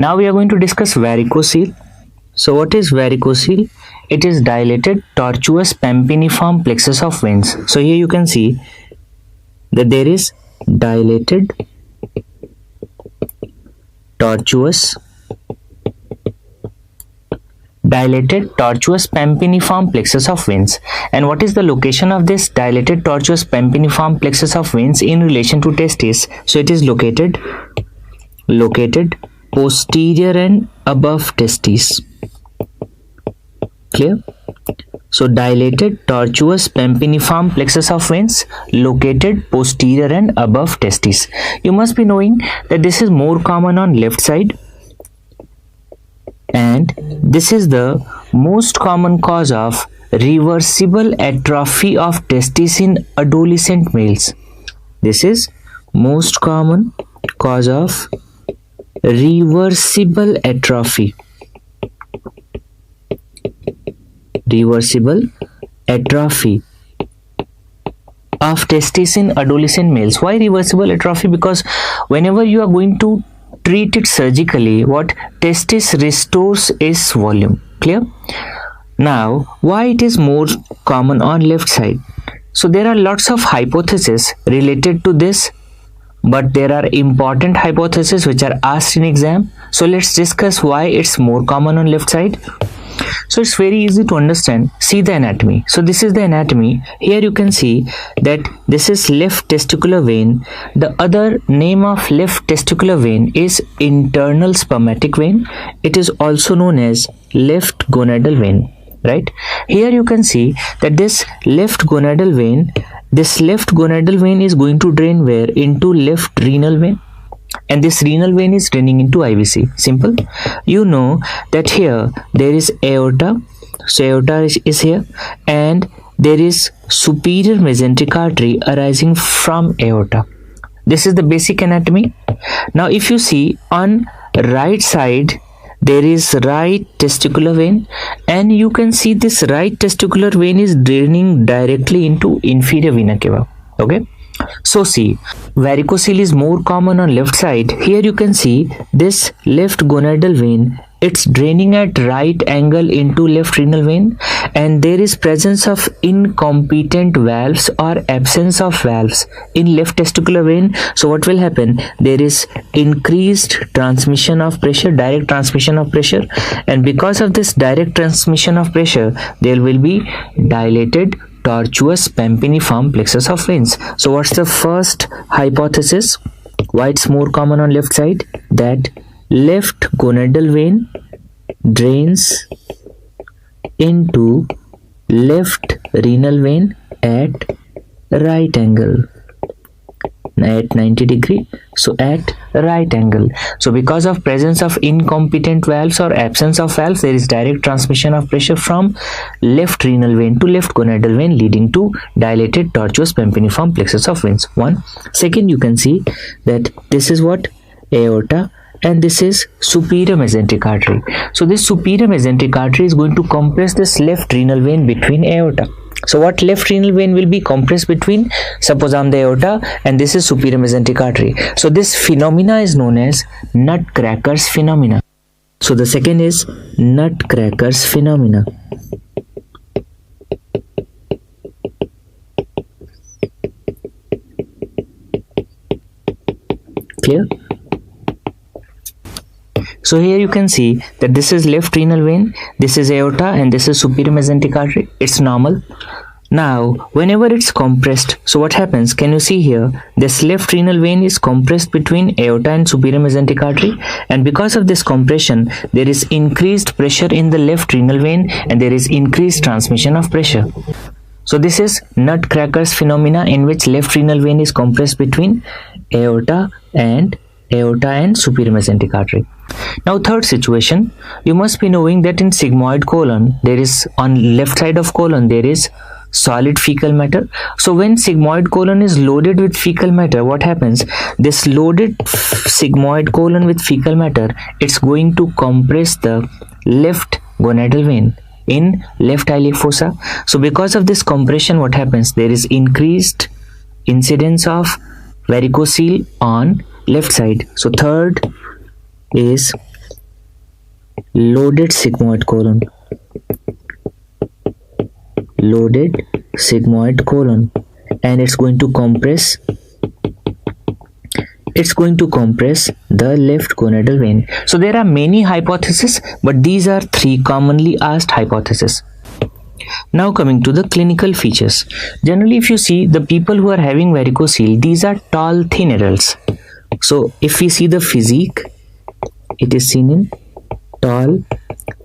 Now we are going to discuss varicocele. So what is varicocele? It is dilated tortuous pampiniform plexus of veins. So here you can see that there is dilated tortuous pampiniform plexus of veins. And what is the location of this dilated tortuous pampiniform plexus of veins in relation to testis? So it is located posterior and above testes. Clear? So dilated tortuous pampiniform plexus of veins located posterior and above testes. You must be knowing that this is more common on left side, and this is the most common cause of reversible atrophy of testes in adolescent males. This is most common cause of reversible atrophy of testes in adolescent males. Why reversible atrophy? Because whenever you are going to treat it surgically, what testis restores its volume. Clear? Now, why it is more common on left side? So there are lots of hypotheses related to this, but there are important hypotheses which are asked in exam. So let's discuss why it's more common on left side. So it's very easy to understand. See the anatomy. So this is the anatomy. Here you can see that this is left testicular vein. The other name of left testicular vein is internal spermatic vein. It is also known as left gonadal vein. Right? Here you can see that this left gonadal vein is going to drain where? Into left renal vein. And this renal vein is draining into IVC. Simple. You know that here there is aorta. So aorta is here, and there is superior mesenteric artery arising from aorta. This is the basic anatomy. Now if you see on right side, there is right testicular vein, and you can see this right testicular vein is draining directly into inferior vena cava. Okay. So see, varicocele is more common on left side. Here you can see this left gonadal vein. It's draining at right angle into left renal vein, and there is presence of incompetent valves or absence of valves in left testicular vein. So what will happen? There is increased transmission of pressure, direct transmission of pressure, and because of this direct transmission of pressure, there will be dilated tortuous pampiniform plexus of veins. So what's the first hypothesis why it's more common on left side? That left gonadal vein drains into left renal vein at right angle, at 90 degree. So at right angle. So because of presence of incompetent valves or absence of valves, there is direct transmission of pressure from left renal vein to left gonadal vein, leading to dilated tortuous pampiniform plexus of veins. One. Second, you can see that this is what? Aorta, and this is superior mesenteric artery. So this superior mesenteric artery is going to compress this left renal vein between aorta. So what left renal vein will be compressed between? Suppose I'm the aorta and this is superior mesenteric artery. So this phenomena is known as nutcracker's phenomena. So the second is nutcracker's phenomena. Clear? So here you can see that this is left renal vein, this is aorta, and this is superior mesenteric artery. It's normal. Now whenever it's compressed, so what happens? Can you see here? This left renal vein is compressed between aorta and superior mesenteric artery, and because of this compression, there is increased pressure in the left renal vein, and there is increased transmission of pressure. So this is nutcracker's phenomena, in which left renal vein is compressed between aorta and superior mesenteric artery. Now third situation, you must be knowing that in sigmoid colon, there is on left side of colon, there is solid fecal matter. So when sigmoid colon is loaded with fecal matter, what happens? This loaded sigmoid colon with fecal matter, it's going to compress the left gonadal vein in left iliac fossa. So because of this compression, what happens? There is increased incidence of varicocele on left side. So third is loaded sigmoid colon, loaded sigmoid colon, and it's going to compress the left gonadal vein. So there are many hypotheses, but these are three commonly asked hypotheses. Now coming to the clinical features. Generally, if you see the people who are having varicocele, these are tall, thin adults. So if we see the physique, it is seen in tall,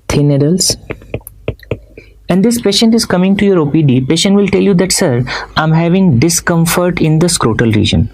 thin adults. And this patient is coming to your OPD. Patient will tell you that, sir, I'm having discomfort in the scrotal region.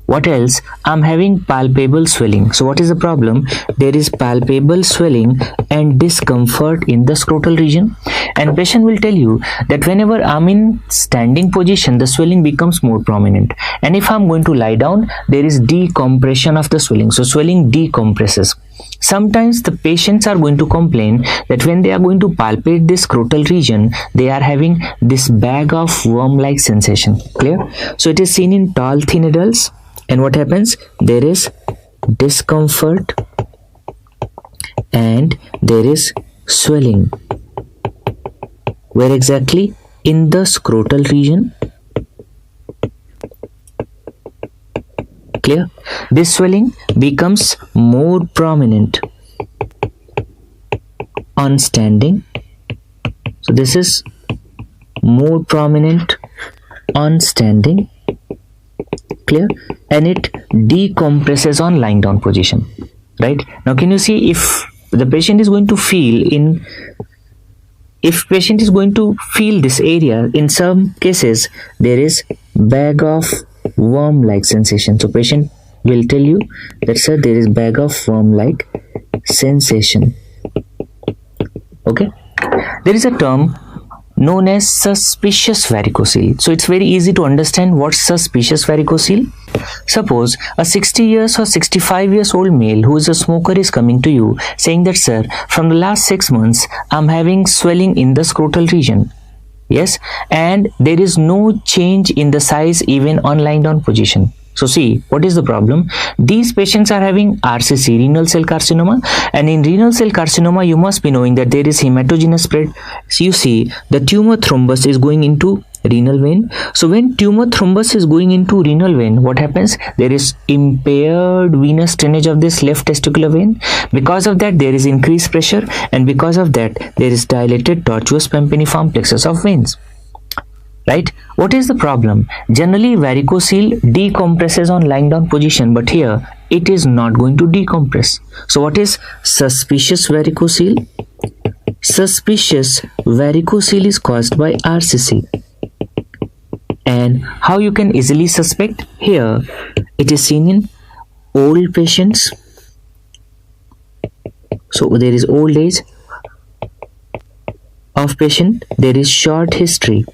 What else? I'm having palpable swelling. So what is the problem? There is palpable swelling and discomfort in the scrotal region. And patient will tell you that whenever I'm in standing position, the swelling becomes more prominent. And if I'm going to lie down, there is decompression of the swelling. So swelling decompresses. Sometimes the patients are going to complain that when they are going to palpate this scrotal region, they are having this bag of worm-like sensation. Clear? So it is seen in tall, thin adults. And what happens? There is discomfort and there is swelling. Where exactly? In the scrotal region. Clear? This swelling becomes more prominent on standing. So this is more prominent on standing. Clear? And it decompresses on lying down position. Right? Now can you see if the patient is going to feel this area, in some cases there is bag of worm like sensation. So patient will tell you that, sir, there is bag of worm like sensation. Okay, there is a term known as suspicious varicocele. So it's very easy to understand what suspicious varicocele. Suppose a 60 years or 65 years old male who is a smoker is coming to you saying that, sir, from the last 6 months I'm having swelling in the scrotal region. Yes, and there is no change in the size even on lying down position. So see, what is the problem? These patients are having RCC, renal cell carcinoma, and in renal cell carcinoma, you must be knowing that there is hematogenous spread. So you see, the tumor thrombus is going into renal vein. So when tumor thrombus is going into renal vein, what happens? There is impaired venous drainage of this left testicular vein. Because of that, there is increased pressure, and because of that, there is dilated tortuous pampiniform plexus of veins. Right? What is the problem? Generally, varicocele decompresses on lying down position, but here it is not going to decompress. So what is suspicious varicocele? Suspicious varicocele is caused by RCC. And how you can easily suspect? Here it is seen in old patients. So there is old age of patient, there is short history,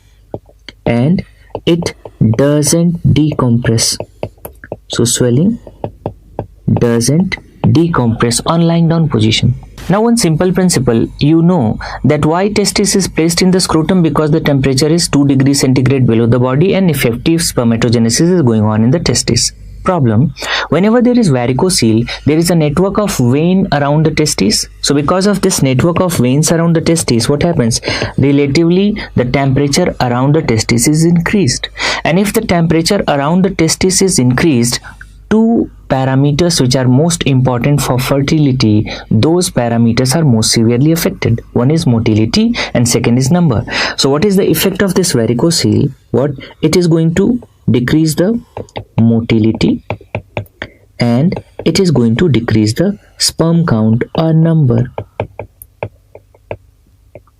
and it doesn't decompress. So swelling doesn't decompress on lying down position. Now one simple principle, you know that why testis is placed in the scrotum, because the temperature is 2 degrees centigrade below the body and effective spermatogenesis is going on in the testis. Problem, whenever there is varicocele, there is a network of vein around the testis. So because of this network of veins around the testis, what happens? Relatively, the temperature around the testis is increased. And if the temperature around the testis is increased, two parameters which are most important for fertility, those parameters are most severely affected. One is motility and second is number. So what is the effect of this varicocele? What it is going to decrease the motility and it is going to decrease the sperm count or number.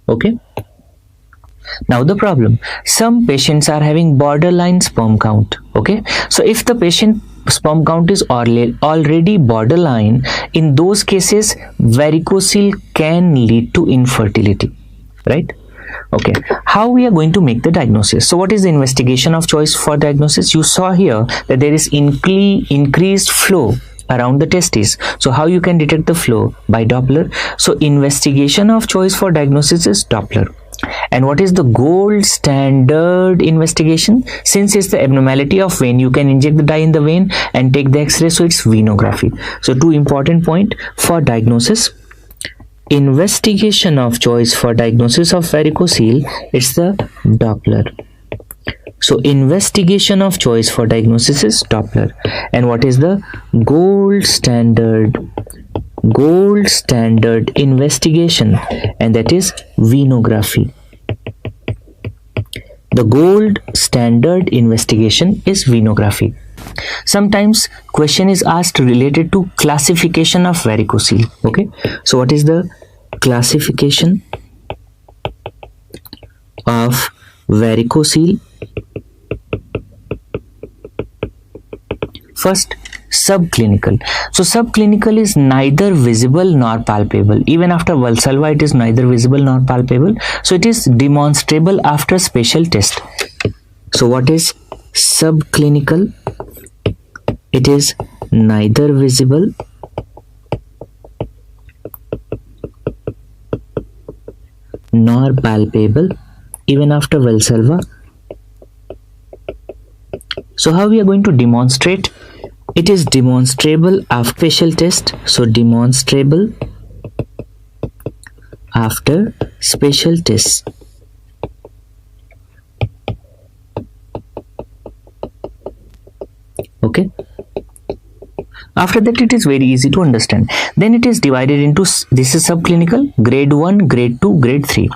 Okay. Now the problem, some patients are having borderline sperm count. Okay, so if the patient sperm count is already borderline, in those cases varicocele can lead to infertility, right? Okay, how we are going to make the diagnosis? So what is the investigation of choice for diagnosis? You saw here that there is increased flow around the testes. So how you can detect the flow? By Doppler. So investigation of choice for diagnosis is Doppler. And what is the gold standard investigation? Since it's the abnormality of vein, you can inject the dye in the vein and take the x-ray, so it's venography. So two important points for diagnosis. investigation of choice for diagnosis of varicocele, it's the Doppler. So investigation of choice for diagnosis is Doppler. And what is the gold standard investigation? And that is venography. The gold standard investigation is venography. Sometimes question is asked related to classification of varicocele. Okay, so what is the classification of varicocele? First, subclinical. So subclinical is neither visible nor palpable. Even after Valsalva, it is neither visible nor palpable. So it is demonstrable after special test. So what is subclinical? It is neither visible nor palpable even after Valsalva. So how we are going to demonstrate? It is demonstrable after special test. So demonstrable after special test. Okay. After that, it is very easy to understand. Then it is divided into, this is subclinical, grade 1, grade 2, grade 3.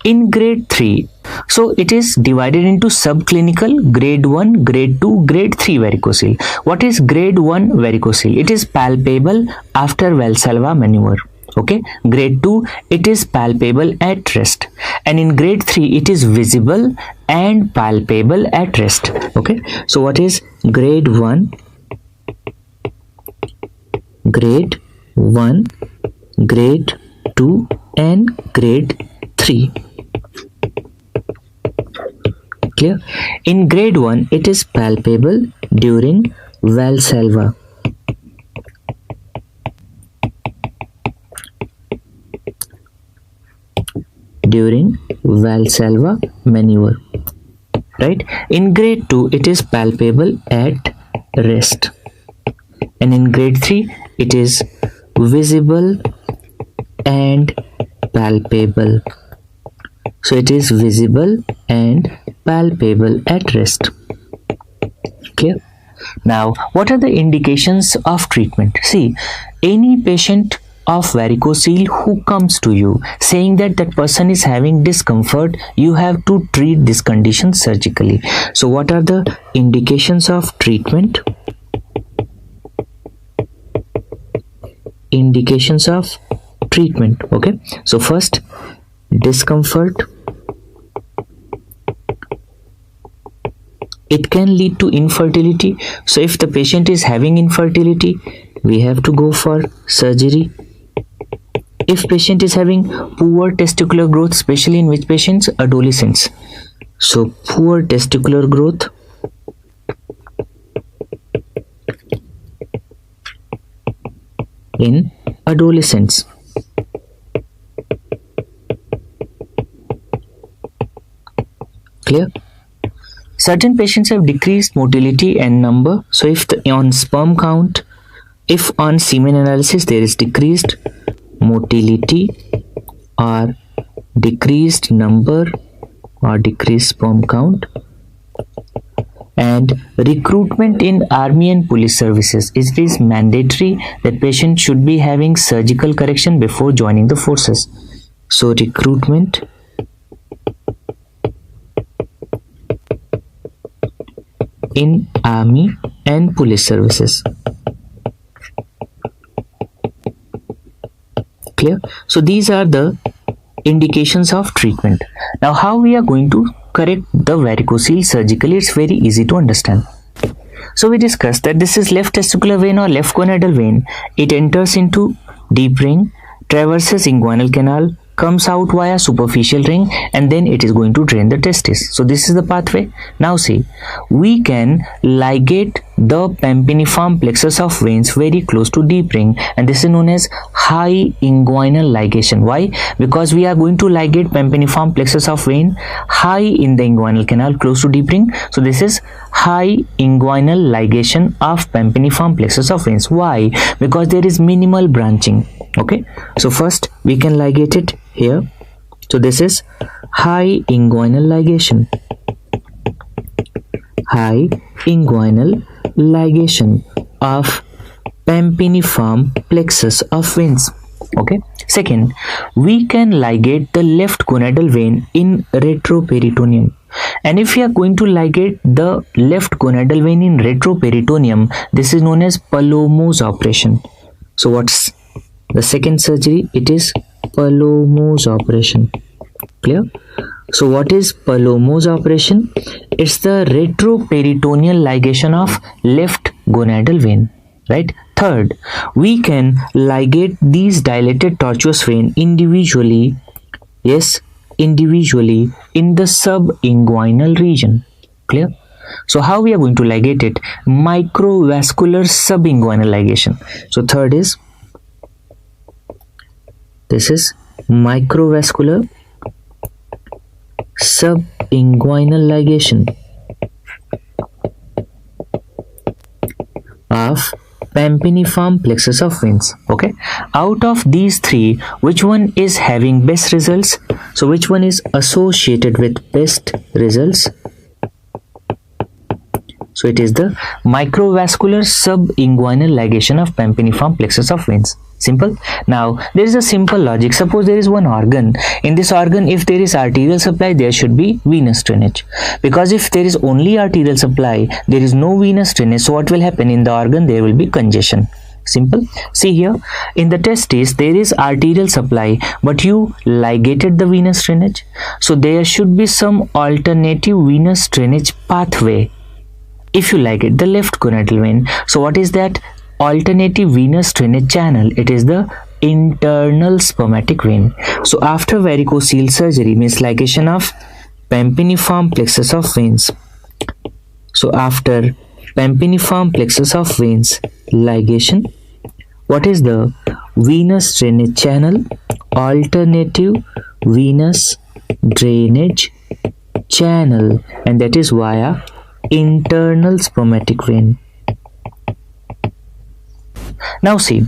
In grade 3, so it is divided into subclinical, grade 1, grade 2, grade 3 varicocele. What is grade 1 varicocele? It is palpable after Valsalva maneuver. Okay, grade 2, it is palpable at rest, and in grade 3 it is visible and palpable at rest. Okay, so what is grade 1, grade 1, grade 2 and grade 3? Clear? In grade 1 it is palpable during Valsalva. During Valsalva maneuver, right? In grade 2 it is palpable at rest, and in grade 3 it is visible and palpable. So it is visible and palpable at rest. Clear? Now what are the indications of treatment? See, any patient of varicocele who comes to you saying that that person is having discomfort, you have to treat this condition surgically. So what are the indications of treatment? Indications of treatment. Okay, so first, discomfort. It can lead to infertility. So if the patient is having infertility, we have to go for surgery. If patient is having poor testicular growth, especially in which patients? Adolescents. So poor testicular growth, in adolescents. Clear? Certain patients have decreased motility and number. So if on sperm count, if on semen analysis there is decreased motility or decreased number or decreased sperm count, and recruitment in army and police services, it is mandatory that patient should be having surgical correction before joining the forces. So recruitment in army and police services. Clear? So these are the indications of treatment. Now how we are going to correct the varicocele surgically? It's very easy to understand. So we discussed that this is left testicular vein or left gonadal vein. It enters into deep ring, traverses inguinal canal, comes out via superficial ring, and then it is going to drain the testis. So this is the pathway. Now see, we can ligate the pampiniform plexus of veins very close to deep ring, and this is known as high inguinal ligation. Why? Because we are going to ligate pampiniform plexus of vein high in the inguinal canal close to deep ring. So this is high inguinal ligation of pampiniform plexus of veins. Why? Because there is minimal branching. Okay, so first we can ligate it here. So this is high inguinal ligation. High inguinal ligation of pampiniform plexus of veins. Okay. Second, we can ligate the left gonadal vein in retroperitoneum. And if we are going to ligate the left gonadal vein in retroperitoneum, this is known as Palomo's operation. So what's the second surgery? It is Palomo's operation. Clear? So what is Palomo's operation? It's the retroperitoneal ligation of left gonadal vein, right? Third, we can ligate these dilated tortuous vein individually, yes, individually in the subinguinal region. Clear? So how we are going to ligate it? Microvascular subinguinal ligation. So third is, this is microvascular subinguinal ligation of pampiniform plexus of veins. Okay, out of these three, which one is having best results? So which one is associated with best results? So it is the microvascular subinguinal ligation of pampiniform plexus of veins. Simple. Now there is a simple logic. Suppose there is one organ. In this organ, if there is arterial supply, there should be venous drainage. Because if there is only arterial supply, there is no venous drainage. So what will happen in the organ? There will be congestion. Simple. See here, in the testis there is arterial supply, but you ligated the venous drainage. So there should be some alternative venous drainage pathway. If you ligate the left gonadal vein, so what is that alternative venous drainage channel? It is the internal spermatic vein. So after varicocele surgery, means ligation of pampiniform plexus of veins. So after pampiniform plexus of veins ligation, what is the venous drainage channel? Alternative venous drainage channel, and that is via internal spermatic vein. Now see,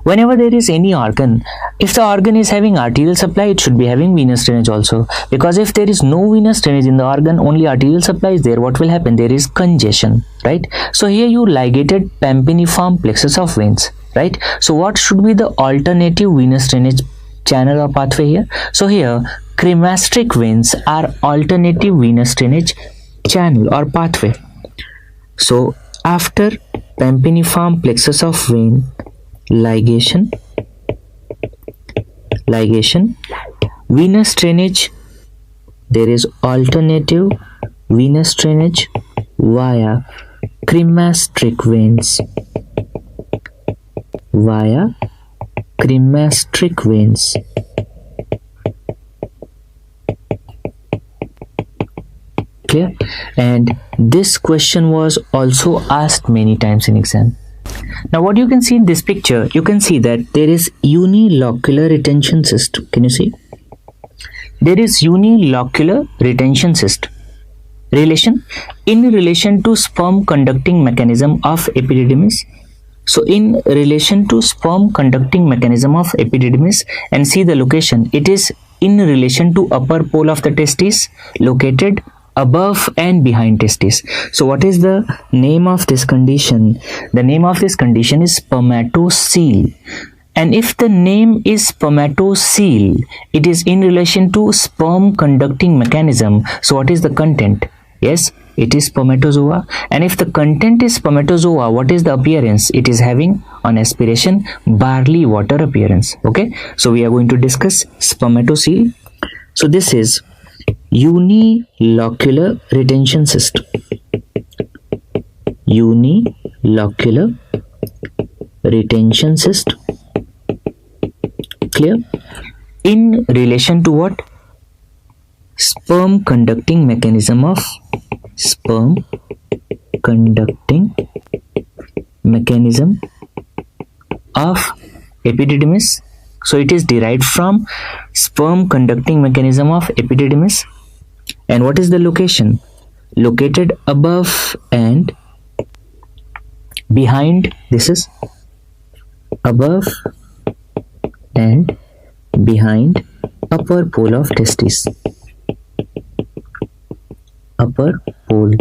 whenever there is any organ, if the organ is having arterial supply, it should be having venous drainage also. Because if there is no venous drainage in the organ, only arterial supply is there, what will happen? There is congestion, right? So here you ligated pampiniform plexus of veins, right? So what should be the alternative venous drainage channel or pathway here? So here cremasteric veins are alternative venous drainage channel or pathway. So after pampiniform plexus of vein ligation, venous drainage, there is alternative venous drainage via cremasteric veins, Clear? And this question was also asked many times in exam. Now what you can see in this picture, you can see that there is unilocular retention cyst. Can you see? There is unilocular retention cyst. In relation to sperm conducting mechanism of epididymis. So in relation to sperm conducting mechanism of epididymis, and see the location, it is in relation to upper pole of the testis, located above and behind testis. So what is the name of this condition? The name of this condition is spermatocele. And if the name is spermatocele, it is in relation to sperm conducting mechanism. So what is the content? Yes, it is spermatozoa. And if the content is spermatozoa, what is the appearance? It is having, on aspiration, barley water appearance. Okay, so we are going to discuss spermatocele. So this is unilocular retention cyst. Unilocular retention cyst. Clear? In relation to what? Sperm conducting mechanism of epididymis. So it is derived from sperm conducting mechanism of epididymis. And what is the location? Located above and behind. This is above and behind upper pole of testis. Upper pole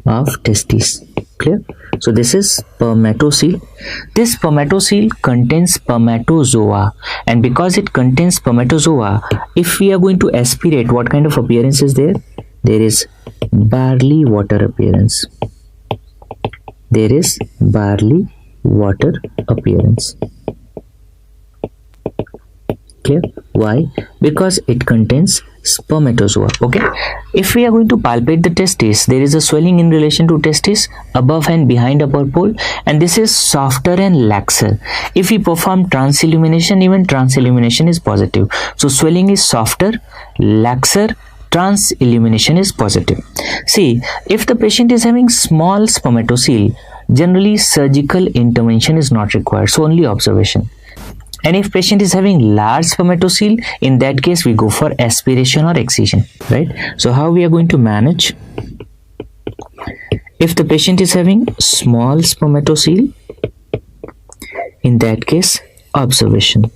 of testis. Clear? So this is spermatocele. This spermatocele contains spermatozoa, and because it contains spermatozoa, if we are going to aspirate, what kind of appearance is there? There is barley water appearance. There is barley water appearance. Clear? Why? Because it contains spermatozoa. Okay, if we are going to palpate the testis, there is a swelling in relation to testis above and behind upper pole, and this is softer and laxer. If we perform transillumination, even transillumination is positive. So swelling is softer, laxer, transillumination is positive. See, if the patient is having small spermatocele, generally surgical intervention is not required, so only observation. And if patient is having large spermatocele, in that case we go for aspiration or excision, right? So how we are going to manage? If the patient is having small spermatocele, in that case observation.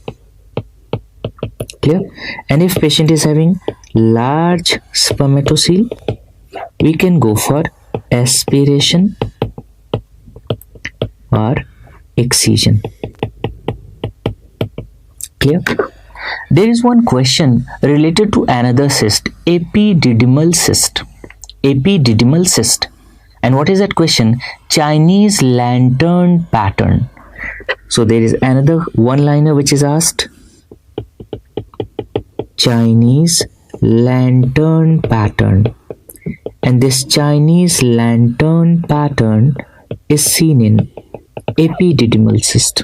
Clear? And if patient is having large spermatocele, we can go for aspiration or excision. Clear? There is one question related to another cyst, epididymal cyst. Epididymal cyst. And what is that question? Chinese lantern pattern. So there is another one-liner which is asked. Chinese lantern pattern. And this Chinese lantern pattern is seen in epididymal cyst.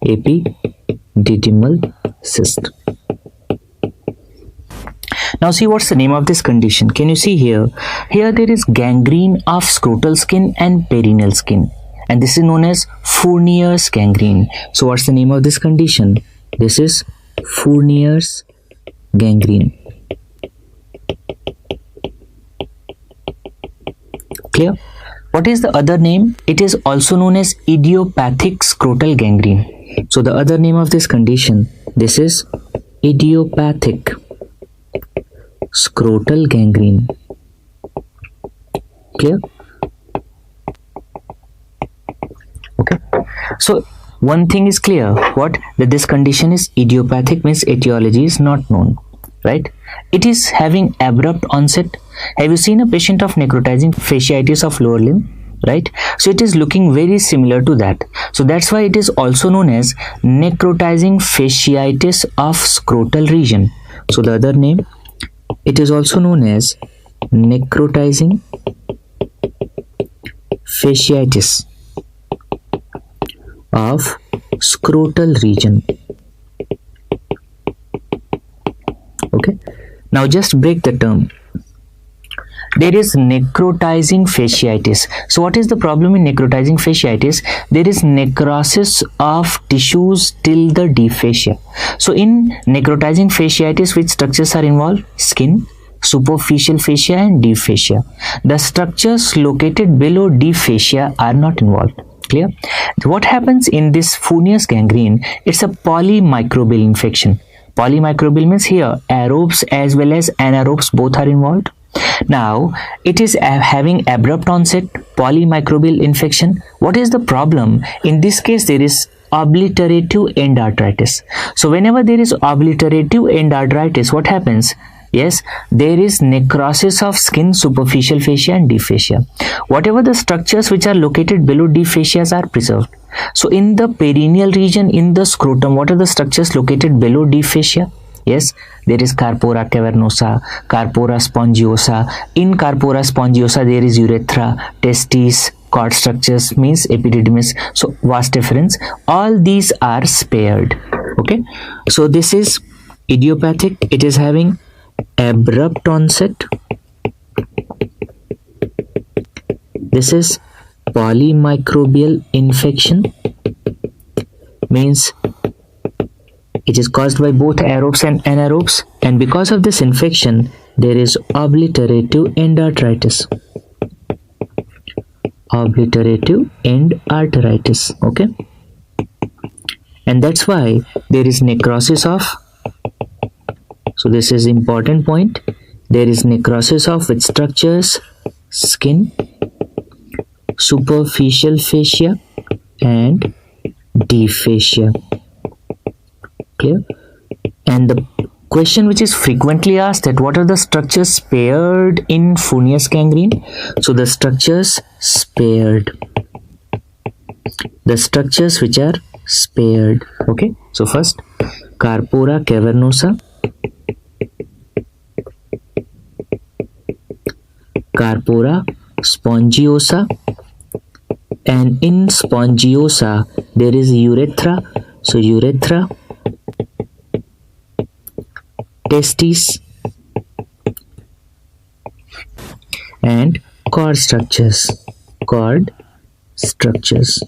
Epididymal cyst. Now see what's the name of this condition. Can you see here? Here there is gangrene of scrotal skin and perineal skin, and this is known as Fournier's gangrene. So what's the name of this condition? This is Fournier's gangrene. Clear? What is the other name? It is also known as idiopathic scrotal gangrene. So the other name of this condition, this is idiopathic scrotal gangrene. Clear? Okay. So one thing is clear, what? That this condition is idiopathic, means etiology is not known, right? It is having abrupt onset. Have you seen a patient of necrotizing fasciitis of lower limb? Right? So it is looking very similar to that. So that's why it is also known as necrotizing fasciitis of scrotal region. So the other name, it is also known as necrotizing fasciitis of scrotal region. Okay. Now just break the term. There is necrotizing fasciitis. So what is the problem in necrotizing fasciitis? There is necrosis of tissues till the deep fascia. So in necrotizing fasciitis, which structures are involved? Skin, superficial fascia and deep fascia. The structures located below deep fascia are not involved. Clear? What happens in this Fournier's gangrene? It's a polymicrobial infection. Polymicrobial means here aerobes as well as anaerobes both are involved. Now it is having abrupt onset, polymicrobial infection. What is the problem? In this case there is obliterative endarteritis. So whenever there is obliterative endarteritis, what happens? Yes, there is necrosis of skin, superficial fascia and deep fascia. Whatever the structures which are located below deep fascias are preserved. So in the perineal region, in the scrotum, what are the structures located below deep fascia? Yes, there is Carpora cavernosa, Carpora spongiosa. In Carpora spongiosa, there is urethra, testes, cord structures, means epididymis. So vas deferens. All these are spared. Okay. So this is idiopathic. It is having abrupt onset. This is polymicrobial infection, means it is caused by both aerobes and anaerobes, and because of this infection there is obliterative endarteritis. Obliterative endarteritis. Okay. and that's why there is necrosis of, so this is important point, there is necrosis of which structures? Skin, superficial fascia and deep fascia. Clear? And the question which is frequently asked, that what are the structures spared in Fournier's gangrene? So the structures spared, the structures which are spared. Okay, so first, corpora cavernosa, corpora spongiosa, and in spongiosa there is urethra. So urethra, testes, and cord structures. Cord structures.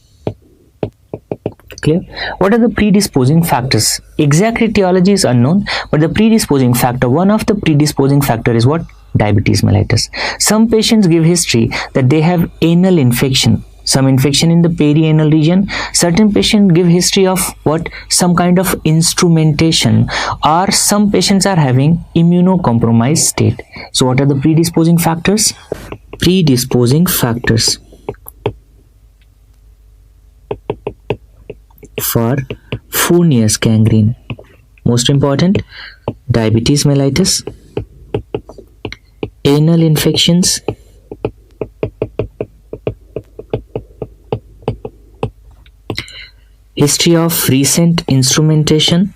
Clear? What are the predisposing factors? Exact etiology is unknown, but the predisposing factor, one of the predisposing factor is what? Diabetes mellitus. Some patients give history that they have anal infection, some infection in the perianal region. Certain patients give history of what? Some kind of instrumentation, or some patients are having immunocompromised state. So what are the predisposing factors? Predisposing factors for Fournier's gangrene. Most important, diabetes mellitus, anal infections, history of recent instrumentation,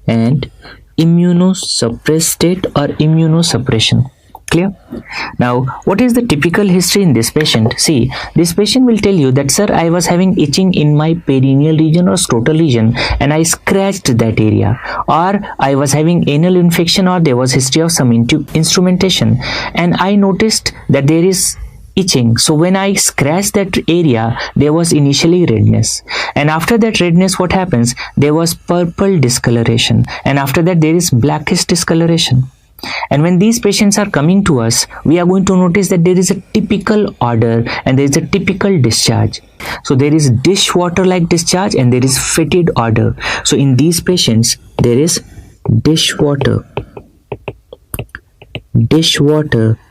and immunosuppressed state or immunosuppression. Clear? Now, what is the typical history in this patient? See, this patient will tell you that, sir, I was having itching in my perineal region or scrotal region and I scratched that area, or I was having anal infection, or there was history of some instrumentation and I noticed that there is itching. So when I scratched that area, there was initially redness, and after that redness, what happens? There was purple discoloration, and after that there is blackish discoloration. And when these patients are coming to us, we are going to notice that there is a typical odor and there is a typical discharge. So there is dishwater like discharge and there is fetid odor. So in these patients, there is dishwater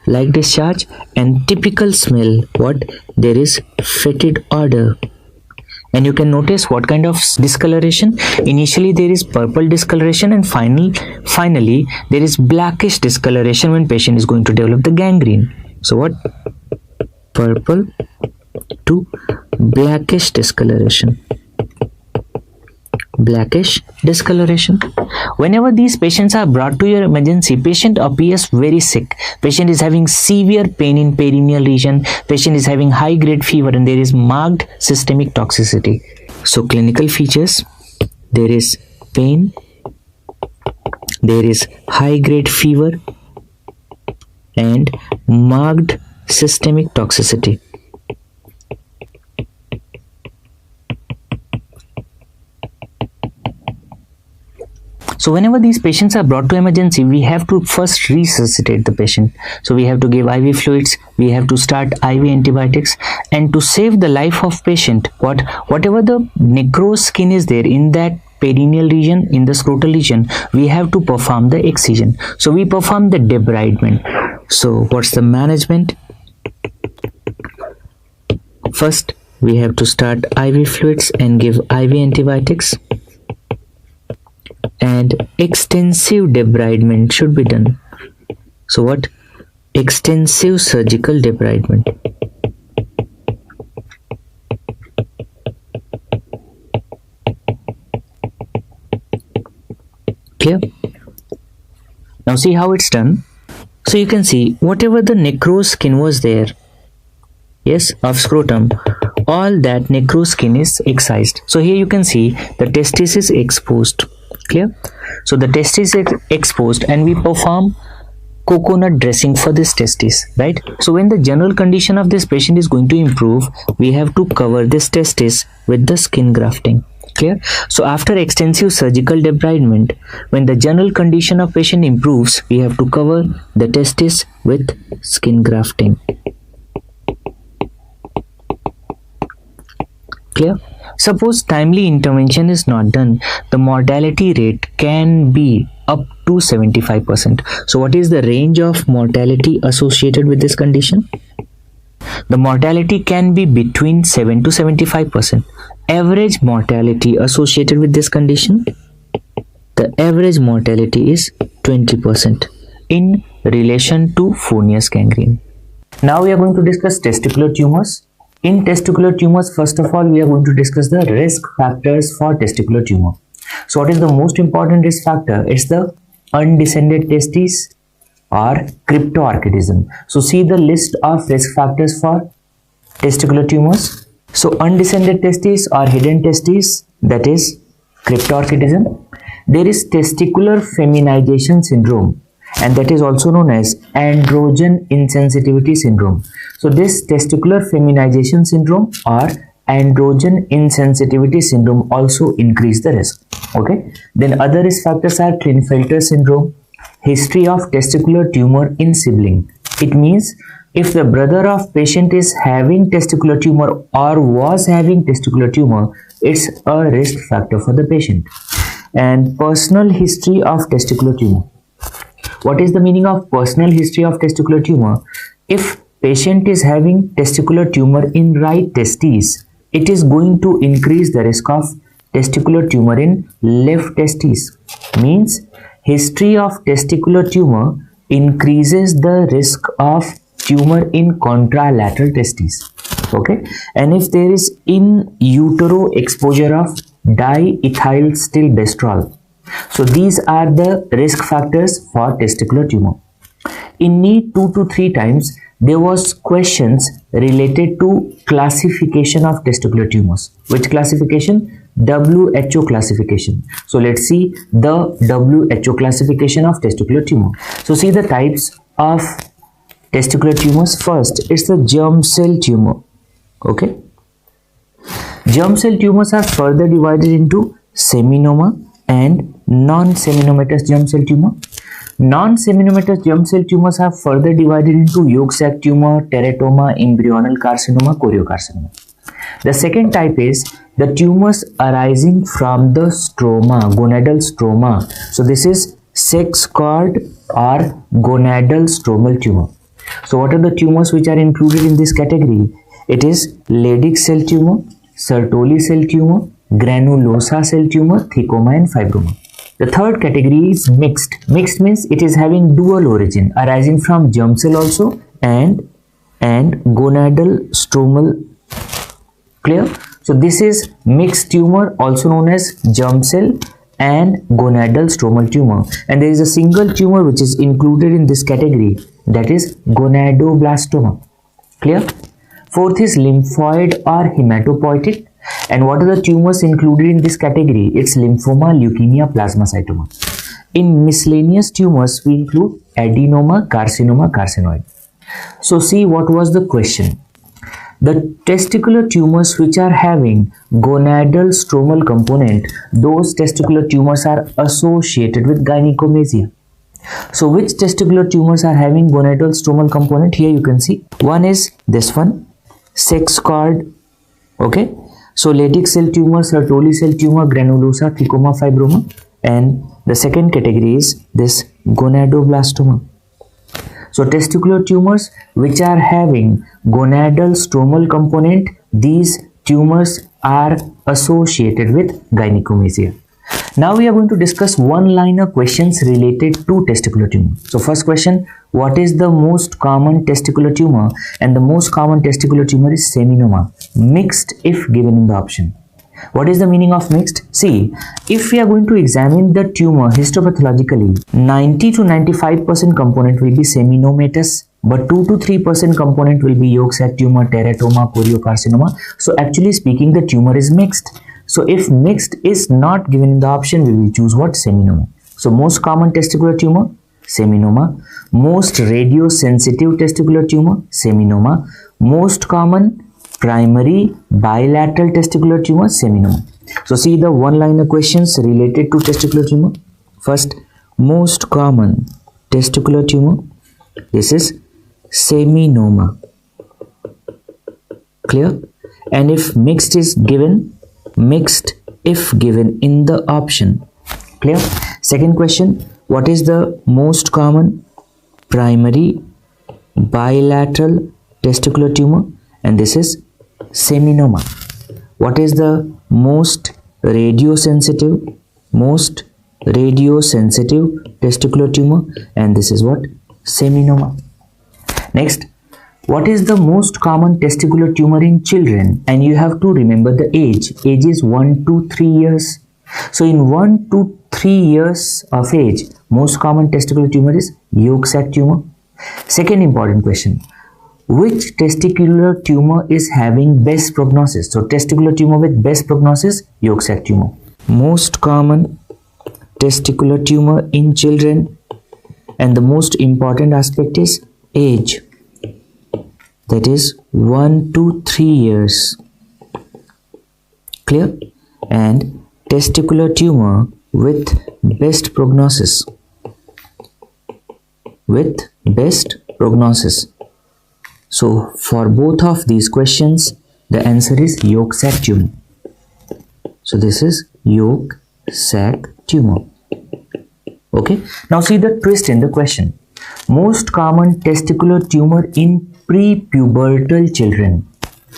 like discharge, and typical smell, what? There is fetid odor. And you can notice what kind of discoloration. Initially there is purple discoloration, and finally there is blackish discoloration when patient is going to develop the gangrene. So what? Purple to blackish discoloration. Blackish discoloration. Whenever these patients are brought to your emergency, patient appears very sick. Patient is having severe pain in perineal region. Patient is having high grade fever and there is marked systemic toxicity. So clinical features, there is pain, there is high grade fever and marked systemic toxicity. So whenever these patients are brought to emergency, we have to first resuscitate the patient. So we have to give IV fluids, we have to start IV antibiotics, and to save the life of patient, whatever the necrosed skin is there in that perineal region, in the scrotal region, we have to perform the excision. So we perform the debridement. So what's the management? First, we have to start IV fluids and give IV antibiotics, and extensive debridement should be done. So what? Extensive surgical debridement. Clear? Now see how it's done. So you can see whatever the necrosed skin was there, yes, of scrotum, all that necrosed skin is excised. So here you can see the testis is exposed. Clear? So the testis is exposed and we perform coconut dressing for this testis, right? So when the general condition of this patient is going to improve, we have to cover this testis with the skin grafting. Clear? So after extensive surgical debridement, when the general condition of patient improves, we have to cover the testis with skin grafting. Clear? Suppose timely intervention is not done, the mortality rate can be up to 75%. So what is the range of mortality associated with this condition? The mortality can be between 7 to 75%. Average mortality associated with this condition, the average mortality is 20% in relation to Fournier's gangrene. Now we are going to discuss testicular tumors. In testicular tumors, first of all, we are going to discuss the risk factors for testicular tumor. So what is the most important risk factor? It's the undescended testes or cryptorchidism. So see the list of risk factors for testicular tumors. So undescended testes or hidden testes, that is cryptorchidism. There is testicular feminization syndrome, and that is also known as androgen insensitivity syndrome. So this testicular feminization syndrome or androgen insensitivity syndrome also increase the risk. Okay. Then other risk factors are Klinefelter syndrome, history of testicular tumor in sibling. It means if the brother of patient is having testicular tumor or was having testicular tumor, it's a risk factor for the patient. And personal history of testicular tumor. What is the meaning of personal history of testicular tumor? If patient is having testicular tumor in right testes, it is going to increase the risk of testicular tumor in left testes. Means history of testicular tumor increases the risk of tumor in contralateral testes. Okay, and if there is in utero exposure of diethylstilbestrol, so these are the risk factors for testicular tumor. In NEET 2 to 3 times, there was questions related to classification of testicular tumors. Which classification? WHO classification. So let's see the WHO classification of testicular tumor. So see the types of testicular tumors. First, it's the germ cell tumor. Okay. Germ cell tumors are further divided into seminoma and non-seminomatous germ cell tumor. Non-seminomatous germ cell tumors are further divided into yolk sac tumor, teratoma, embryonal carcinoma, choriocarcinoma. The second type is the tumors arising from the stroma, gonadal stroma. So this is sex cord or gonadal stromal tumor. So what are the tumors which are included in this category? It is Leydig cell tumor, Sertoli cell tumor, granulosa cell tumor, thecoma and fibroma. The third category is mixed. Mixed means it is having dual origin, arising from germ cell also and gonadal stromal. Clear? So this is mixed tumor, also known as germ cell and gonadal stromal tumor. And there is a single tumor which is included in this category, that is gonadoblastoma. Clear? Fourth is lymphoid or hematopoietic. And what are the tumors included in this category? It's lymphoma, leukemia, plasmacytoma. In miscellaneous tumors, we include adenoma, carcinoma, carcinoid. So see what was the question. The testicular tumors which are having gonadal stromal component, those testicular tumors are associated with gynecomastia. So which testicular tumors are having gonadal stromal component? Here you can see. One is this one, sex cord. Okay. So Leydig cell tumor, Sertoli cell tumor, granulosa, thecoma, fibroma. And the second category is this gonadoblastoma. So testicular tumors which are having gonadal stromal component, these tumors are associated with gynecomastia. Now we are going to discuss one-liner questions related to testicular tumor. So first question, what is the most common testicular tumor? And the most common testicular tumor is seminoma, mixed if given in the option. What is the meaning of mixed? See, if we are going to examine the tumor histopathologically, 90 to 95% component will be seminomatous, but 2 to 3% component will be yolk sac tumor, teratoma, choriocarcinoma. So actually speaking, the tumor is mixed. So if mixed is not given in the option, we will choose what? Seminoma. So most common testicular tumor, seminoma. Most radiosensitive testicular tumor, seminoma. Most common primary bilateral testicular tumor, seminoma. So see the one-liner questions related to testicular tumor. First, most common testicular tumor, this is seminoma. Clear? and if mixed is given, mixed if given in the option. Clear? Second question, what is the most common primary bilateral testicular tumor? And this is seminoma. What is the most radiosensitive testicular tumor? And this is what? Seminoma. Next, what is the most common testicular tumor in children? And you have to remember the age. Age is 1 to 3 years. So in 1 to 3 years of age, most common testicular tumor is yolk sac tumor. Second important question, which testicular tumor is having best prognosis? So testicular tumor with best prognosis, yolk sac tumor. Most common testicular tumor in children, and the most important aspect is age, that is 1 to 3 years. Clear? And testicular tumor with best prognosis, So for both of these questions, the answer is yolk sac tumor. So this is yolk sac tumor. Okay, now see the twist in the question. Most common testicular tumor in prepubertal children,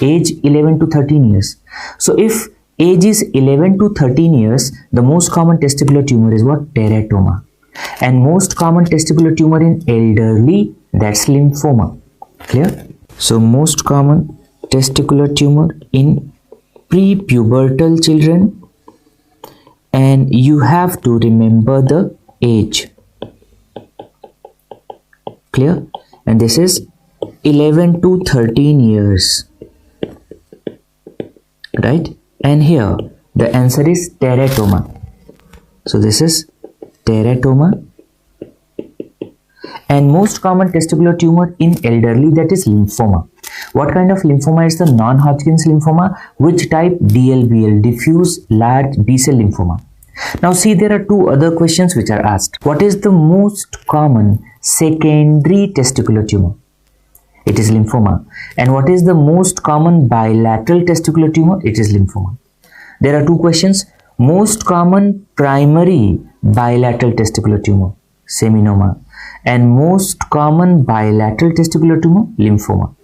age 11 to 13 years. So if age is 11 to 13 years, the most common testicular tumor is what? Teratoma. And most common testicular tumor in elderly, that's lymphoma. Clear? So most common testicular tumor in prepubertal children, and you have to remember the age. Clear? And this is 11 to 13 years, right? And here the answer is teratoma. So this is teratoma. And most common testicular tumor in elderly, that is lymphoma. What kind of lymphoma is the non-Hodgkin's lymphoma? Which type? DLBL, diffuse large B-cell lymphoma. Now see, there are two other questions which are asked. What is the most common secondary testicular tumor? It is lymphoma. And what is the most common bilateral testicular tumor? It is lymphoma. There are two questions. Most common primary bilateral testicular tumor, seminoma. And most common bilateral testicular tumor, lymphoma.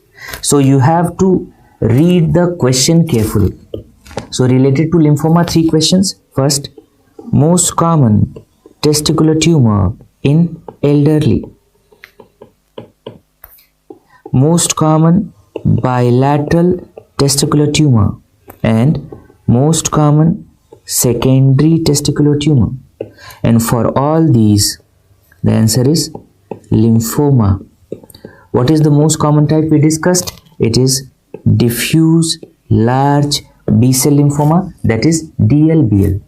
So you have to read the question carefully. So related to lymphoma, three questions. First, most common testicular tumor in elderly. Most common bilateral testicular tumor and most common secondary testicular tumor. And for all these, the answer is lymphoma. What is the most common type we discussed? It is diffuse large B-cell lymphoma, that is DLBL.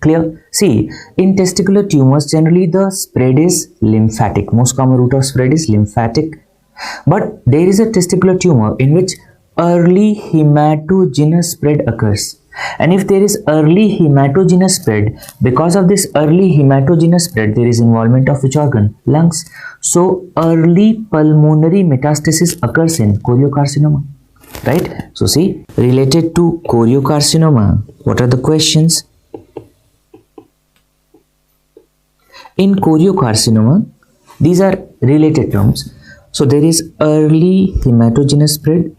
Clear? See, in testicular tumors, generally the spread is lymphatic. Most common route of spread is lymphatic. But there is a testicular tumor in which early hematogenous spread occurs. And if there is early hematogenous spread, because of this early hematogenous spread, there is involvement of which organ? Lungs. So early pulmonary metastasis occurs in choriocarcinoma. Right? So see, related to choriocarcinoma, what are the questions? In choriocarcinoma, these are related terms. So there is early hematogenous spread,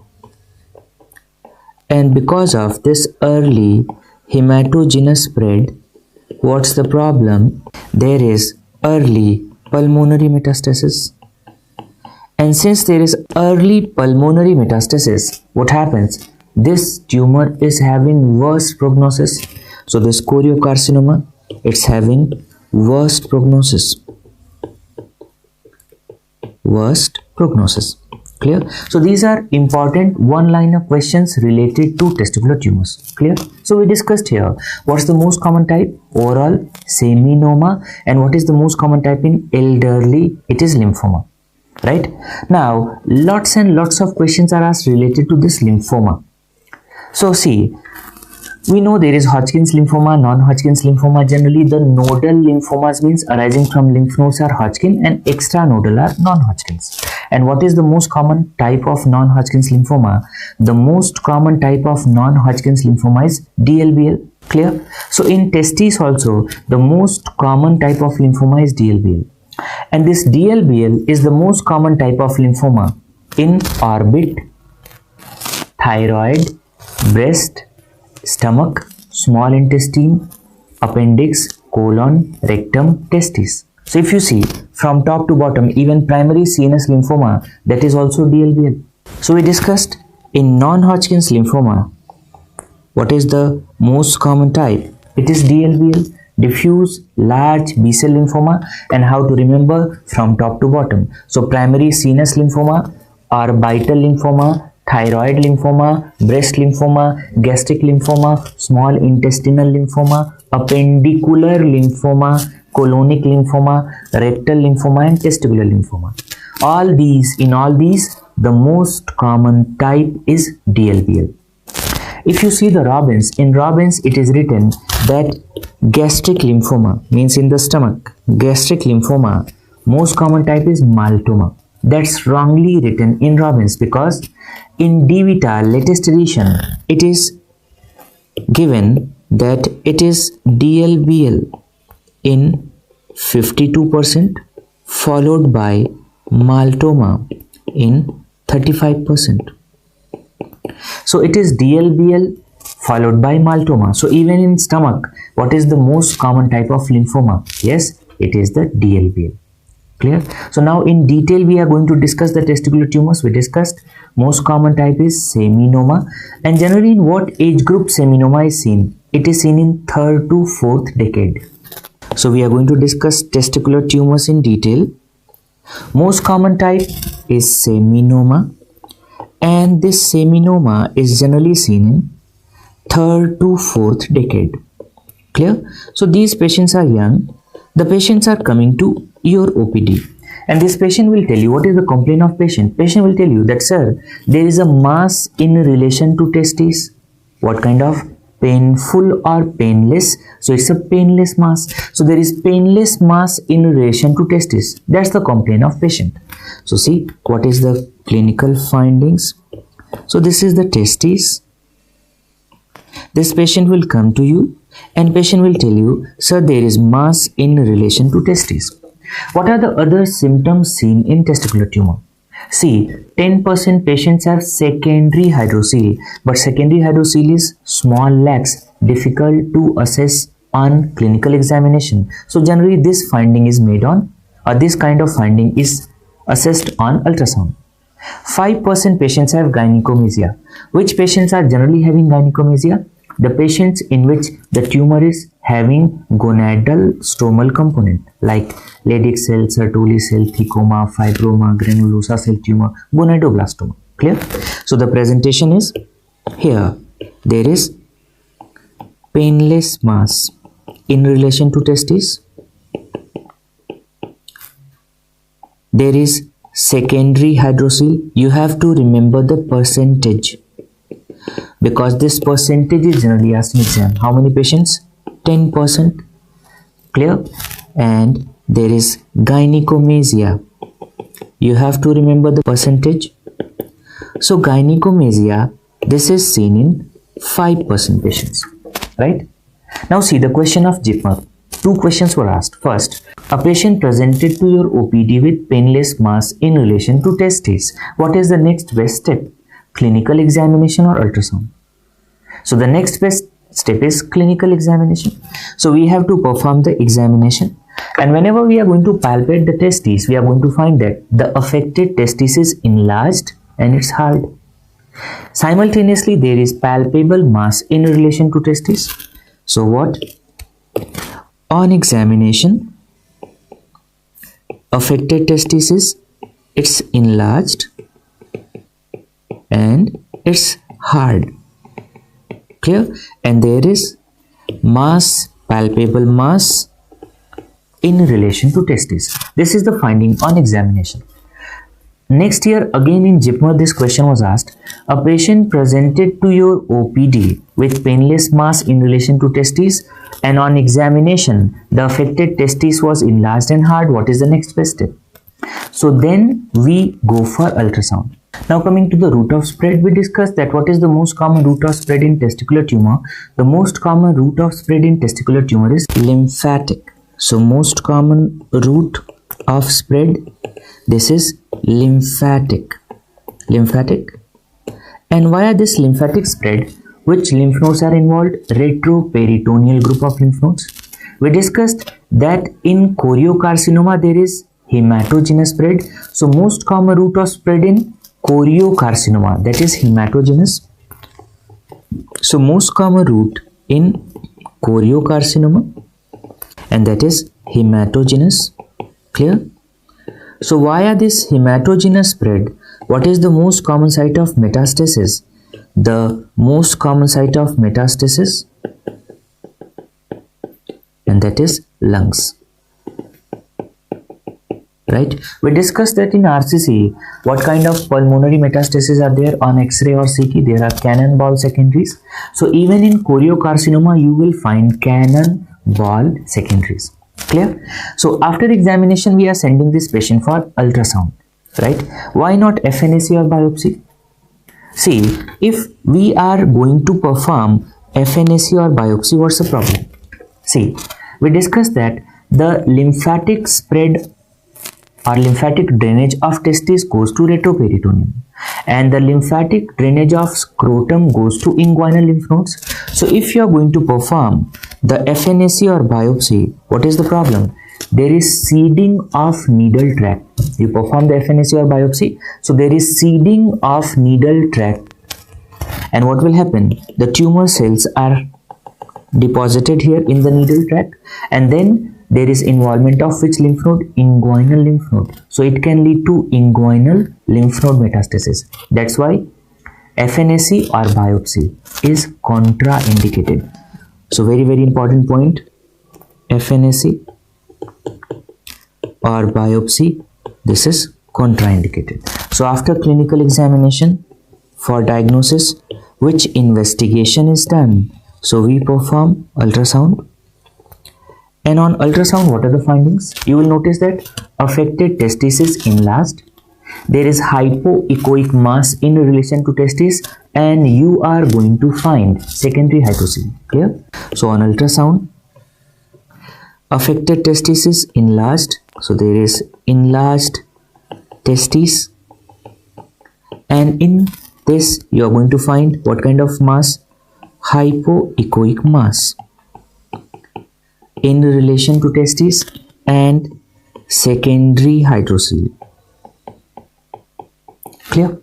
and because of this early hematogenous spread, what's the problem? There is early pulmonary metastasis. And since there is early pulmonary metastasis, what happens? This tumor is having worse prognosis. So this choriocarcinoma, it's having worst prognosis. Worst prognosis. Clear? So these are important one-liner questions related to testicular tumors. Clear? So we discussed here what's the most common type? Overall, seminoma. And what is the most common type in elderly? It is lymphoma. Right? Now, lots and lots of questions are asked related to this lymphoma. So see, we know there is Hodgkin's lymphoma, non-Hodgkin's lymphoma. Generally, the nodal lymphomas means arising from lymph nodes are Hodgkin and extranodal are non-Hodgkin's. And what is the most common type of non-Hodgkin's lymphoma? The most common type of non-Hodgkin's lymphoma is DLBL. Clear? So in testes also, the most common type of lymphoma is DLBL. And this DLBL is the most common type of lymphoma in orbit, thyroid, breast, stomach, small intestine, appendix, colon, rectum, testes. So if you see from top to bottom, even primary CNS lymphoma, that is also DLBL. So we discussed in non-Hodgkin's lymphoma, what is the most common type? It is DLBL, diffuse large B-cell lymphoma, and how to remember from top to bottom. So primary CNS lymphoma, orbital lymphoma, thyroid lymphoma, breast lymphoma, gastric lymphoma, small intestinal lymphoma, appendicular lymphoma, colonic lymphoma, rectal lymphoma, and testicular lymphoma. In all these, the most common type is DLBL. If you see the Robbins, in Robbins it is written that gastric lymphoma, means in the stomach, gastric lymphoma, most common type is maltoma. That's wrongly written in Robbins, because in D-Vita latest edition it is given that it is DLBL in 52%, followed by maltoma in 35%. So it is DLBL followed by maltoma. So even in stomach, what is the most common type of lymphoma? Yes, it is the DLBL. Clear? So now in detail we are going to discuss the testicular tumors. We discussed most common type is seminoma, and generally in what age group seminoma is seen? It is seen in 3rd to 4th decade. So we are going to discuss testicular tumors in detail. Most common type is seminoma, and this seminoma is generally seen in 3rd to 4th decade. Clear? So these patients are young. The patients are coming to your OPD, and this patient will tell you what is the complaint of patient. Patient will tell you that, sir, there is a mass in relation to testes. What kind of? Painful or painless? So it's a painless mass. So there is painless mass in relation to testes. That's the complaint of patient. So see what is the clinical findings. So this is the testes. This patient will come to you and patient will tell you, sir, there is mass in relation to testes. What are the other symptoms seen in testicular tumor? See, 10% patients have secondary hydrocele, but secondary hydrocele is small, lax, difficult to assess on clinical examination. So generally this finding is made on, or this kind of finding is assessed on ultrasound. 5% patients have gynecomastia. Which patients are generally having gynecomastia? The patients in which the tumor is having gonadal stromal component like Leydig cell, Sertoli cell, thecoma, fibroma, granulosa cell tumor, gonadoblastoma. Clear? So the presentation is here. There is painless mass in relation to testes. There is secondary hydrocele. You have to remember the percentage, because this percentage is generally asked in exam. How many patients? 10%. Clear? And there is gynecomastia. You have to remember the percentage. So gynecomastia, this is seen in 5% patients. Right? Now see the question of JIPMER. Two questions were asked. First, a patient presented to your OPD with painless mass in relation to testes. What is the next best step? Clinical examination or ultrasound? So the next best step is clinical examination. So we have to perform the examination, and whenever we are going to palpate the testes, we are going to find that the affected testis is enlarged and it's hard. Simultaneously, there is palpable mass in relation to testis. So what? On examination, affected testis is it's enlarged and it's hard. Clear? And there is mass, palpable mass in relation to testes. This is the finding on examination. Next year again in JIPMER this question was asked. A patient presented to your OPD with painless mass in relation to testes, and on examination the affected testis was enlarged and hard. What is the next best step? So then we go for ultrasound. Now coming to the route of spread, we discussed that what is the most common route of spread in testicular tumor. The most common route of spread in testicular tumor is lymphatic. So most common route of spread, this is lymphatic. And via this lymphatic spread, which lymph nodes are involved? Retroperitoneal group of lymph nodes. We discussed that in choriocarcinoma there is hematogenous spread. So most common route of spread in choriocarcinoma, that is hematogenous. So most common route in choriocarcinoma, and that is hematogenous. Clear? So via this hematogenous spread, what is the most common site of metastasis? The most common site of metastasis, and that is lungs. Right? We discussed that in RCC, what kind of pulmonary metastases are there on X-ray or CT? There are cannonball secondaries. So even in choriocarcinoma, you will find cannonball secondaries. Clear? So after examination, we are sending this patient for ultrasound. Right? Why not FNAC or biopsy? See, if we are going to perform FNAC or biopsy, what's the problem? See, we discussed that the lymphatic spread or lymphatic drainage of testis goes to retroperitoneum, and the lymphatic drainage of scrotum goes to inguinal lymph nodes. So if you are going to perform the FNAC or biopsy, what is the problem? There is seeding of needle tract. You perform the FNAC or biopsy, so there is seeding of needle tract, and what will happen? The tumor cells are deposited here in the needle tract, and then there is involvement of which lymph node? Inguinal lymph node. So it can lead to inguinal lymph node metastasis. That's why FNAC or biopsy is contraindicated. So very important point, FNAC or biopsy, this is contraindicated. So after clinical examination, for diagnosis, which investigation is done? So we perform ultrasound, and on ultrasound, what are the findings? You will notice that affected testis is enlarged, there is hypoechoic mass in relation to testis, and you are going to find secondary hydrocele. Clear? So on ultrasound, affected testis is enlarged, so there is enlarged testis, and in this you are going to find what kind of mass? Hypoechoic mass in relation to testis and secondary hydrocele. Clear?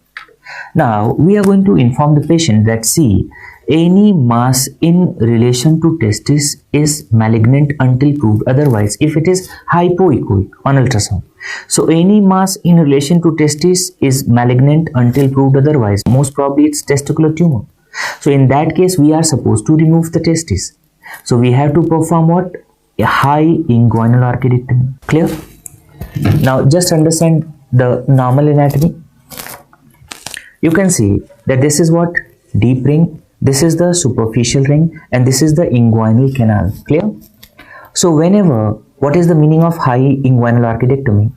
Now we are going to inform the patient that see, any mass in relation to testis is malignant until proved otherwise, if it is hypoechoic on ultrasound. So any mass in relation to testis is malignant until proved otherwise. Most probably it's testicular tumor. So in that case, we are supposed to remove the testis. So we have to perform what? A high inguinal orchidectomy. Clear? Now just understand the normal anatomy. You can see that this is what? Deep ring. This is the superficial ring, and this is the inguinal canal. Clear? So whenever, what is the meaning of high inguinal orchidectomy?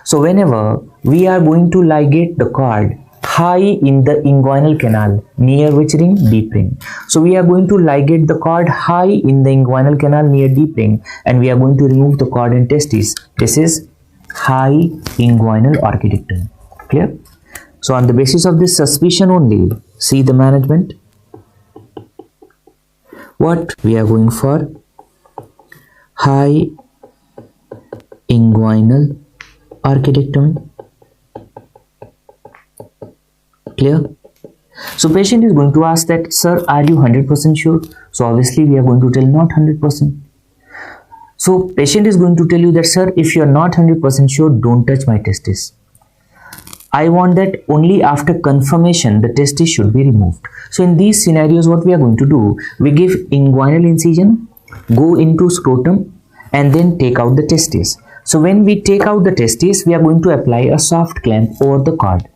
So whenever we are going to ligate the cord high in the inguinal canal, near which ring? Deep ring. So we are going to ligate the cord high in the inguinal canal near deep ring, and we are going to remove the cord in testis. This is high inguinal orchidectomy. Clear? So on the basis of this suspicion only, see the management. What we are going for? High inguinal orchidectomy. Clear? So patient is going to ask that, sir, are you 100% sure? So obviously we are going to tell not 100%. So patient is going to tell you that, sir, if you are not 100% sure, don't touch my testis. I want that only after confirmation the testis should be removed. So in these scenarios, what we are going to do, we give inguinal incision, go into scrotum, and then take out the testis. So when we take out the testis, we are going to apply a soft clamp over the cord.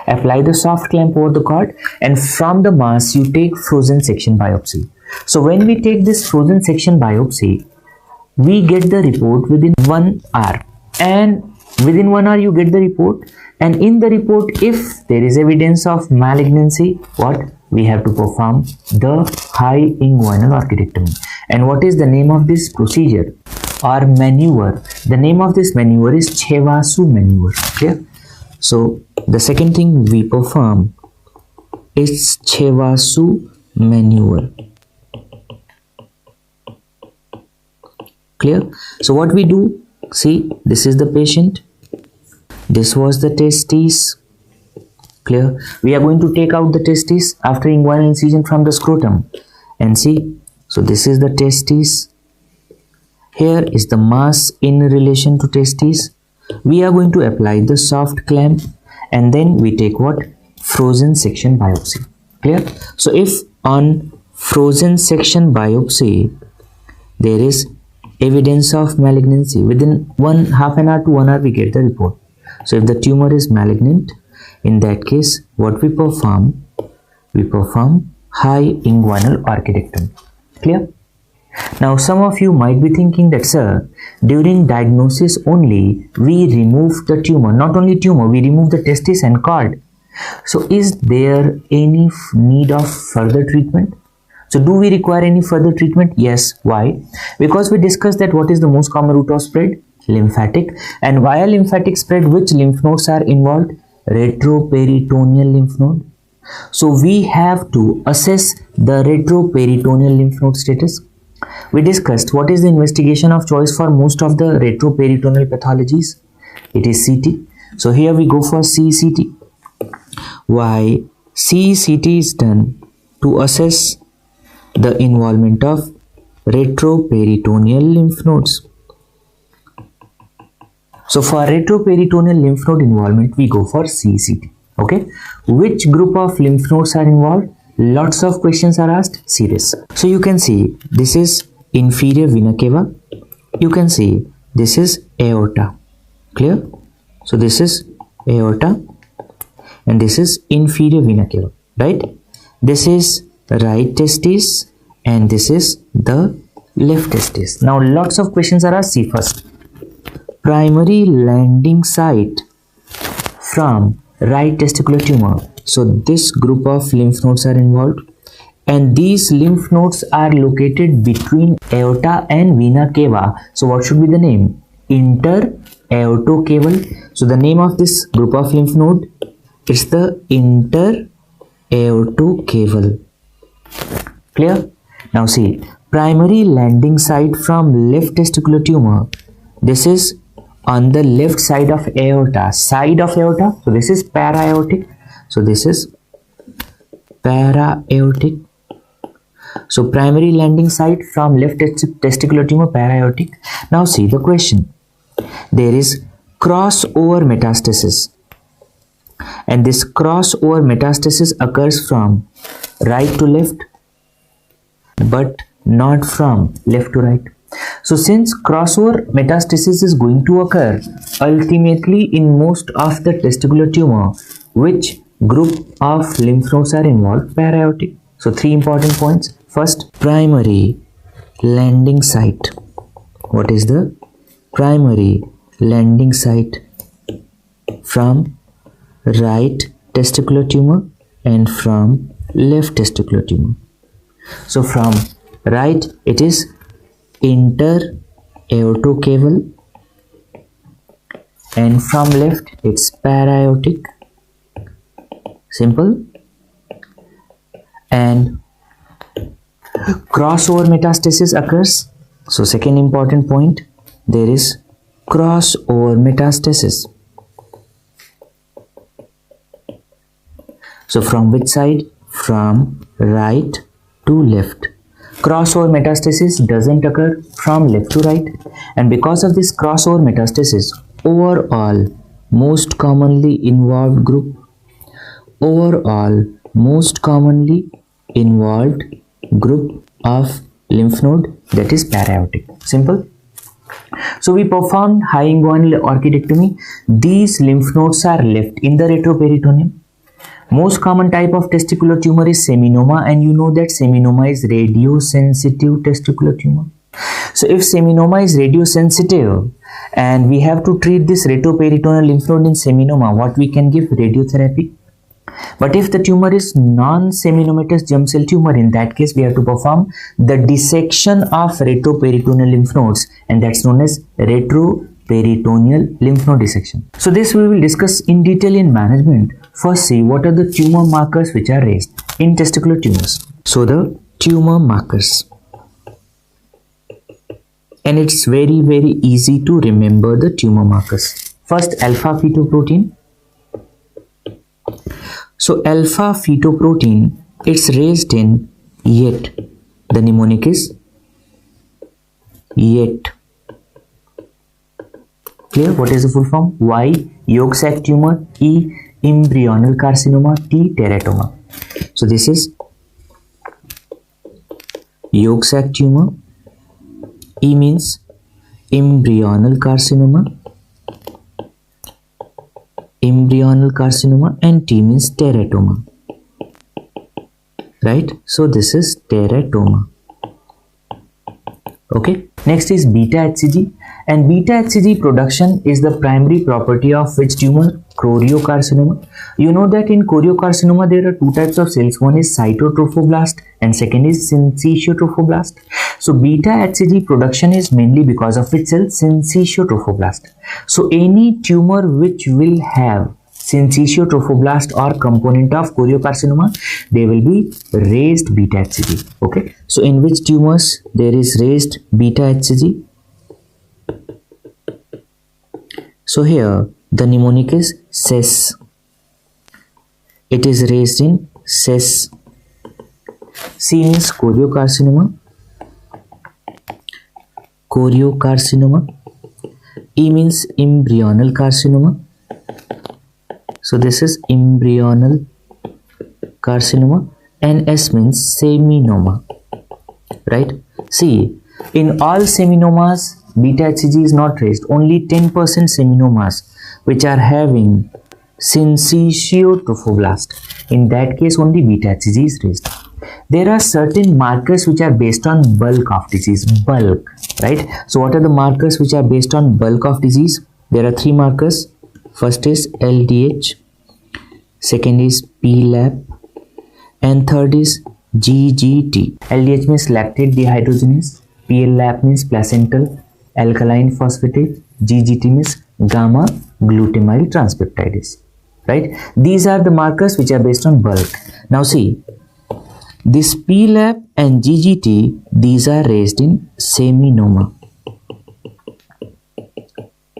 Apply the soft clamp over the cord, and from the mass you take frozen section biopsy. So when we take this frozen section biopsy, we get the report within 1 hour, and Within 1 hour you get the report, and in the report if there is evidence of malignancy, what we have to perform the high inguinal orchidectomy. And what is the name of this procedure or maneuver? The name of this maneuver is Chevasu maneuver. Clear? So the second thing we perform is Chevasu maneuver. Clear? So what we do, see, this is the patient, this was the testes. Clear? We are going to take out the testes after inguinal incision from the scrotum, and see, so this is the testes, here is the mass in relation to testes. We are going to apply the soft clamp, and then we take what? Frozen section biopsy. Clear? So if on frozen section biopsy there is evidence of malignancy, within half an hour to 1 hour we get the report. So if the tumor is malignant, in that case what we perform? We perform high inguinal orchidectomy. Clear? Now some of you might be thinking that, sir, during diagnosis only we remove the tumor, not only tumor, we remove the testis and cord. So is there any need of further treatment? So do we require any further treatment? Yes. Why? Because we discussed that what is the most common route of spread? Lymphatic. And via lymphatic spread, which lymph nodes are involved? Retroperitoneal lymph node. So we have to assess the retroperitoneal lymph node status. We discussed what is the investigation of choice for most of the retroperitoneal pathologies. It is CT. So here we go for CECT. Why? CECT is done to assess the involvement of retroperitoneal lymph nodes. So for retroperitoneal lymph node involvement, we go for CECT. Okay. Which group of lymph nodes are involved? Lots of questions are asked. Serious. So you can see this is inferior vena cava. You can see this is aorta. Clear? So this is aorta and this is inferior vena cava. Right? This is right testis and this is the left testis. Now lots of questions are asked. See first. Primary landing site from right testicular tumor. So this group of lymph nodes are involved, and these lymph nodes are located between aorta and vena cava. So what should be the name? Inter-aortocaval. So the name of this group of lymph node is the inter-aortocaval. Clear? Now see, primary landing site from left testicular tumor. This is on the left side of aorta. Side of aorta. So this is para-aortic. So this is para-aortic. So primary landing site from left testicular tumor, para-aortic. Now see the question. There is crossover metastasis, and this crossover metastasis occurs from right to left but not from left to right. So since crossover metastasis is going to occur ultimately in most of the testicular tumor, which group of lymph nodes are involved? Para-aortic. So three important points. First, primary landing site. What is the primary landing site from right testicular tumor and from left testicular tumor? So from right it is inter-aortocaval and from left it's para-aortic. Simple. And crossover metastasis occurs. So second important point, there is crossover metastasis. So from which side? From right to left. Crossover metastasis doesn't occur from left to right, and because of this crossover metastasis, overall most commonly involved group of lymph node, that is para-aortic. Simple. So we performed high inguinal orchidectomy. These lymph nodes are left in the retroperitoneum. Most common type of testicular tumor is seminoma, and you know that seminoma is radiosensitive testicular tumor. So if seminoma is radiosensitive and we have to treat this retroperitoneal lymph node in seminoma, what we can give? Radiotherapy. But if the tumor is non-seminomatous germ cell tumor, in that case we have to perform the dissection of retroperitoneal lymph nodes, and that's known as retroperitoneal lymph node dissection. So this we will discuss in detail in management. First, see what are the tumor markers which are raised in testicular tumors. So the tumor markers, and it's very easy to remember the tumor markers. First, alpha fetoprotein. So alpha fetoprotein, it's raised in yet. The mnemonic is yet. Clear? What is the full form? Y, yolk sac tumor. E, embryonal carcinoma. T, teratoma. So this is yolk sac tumor. E means embryonal carcinoma. And T means teratoma. Right? So this is teratoma. Okay. Next is beta HCG, and beta HCG production is the primary property of which tumor? Choriocarcinoma. You know that in choriocarcinoma there are two types of cells. One is cytotrophoblast and second is syncytiotrophoblast. So beta HCG production is mainly because of its cell syncytiotrophoblast. So any tumor which will have syncytiotrophoblast or component of choriocarcinoma, they will be raised beta HCG. Okay. So in which tumors there is raised beta HCG? So here the mnemonic is CES. It is raised in CES. C means choriocarcinoma. E means embryonal carcinoma. So this is embryonal carcinoma, and S means seminoma. Right? See, in all seminomas, beta HCG is not raised. Only 10% seminomas which are having syncytiotrophoblast. In that case, only beta HCG is raised. There are certain markers which are based on bulk of disease. Bulk, right? So what are the markers which are based on bulk of disease? There are three markers. First is LDH, second is PLAP, and third is GGT. LDH means lactate dehydrogenase, PLAP means placental alkaline phosphatase, GGT means gamma glutamyl transpeptidase. Right? These are the markers which are based on bulk. Now see, this PLAP and GGT, these are raised in seminoma.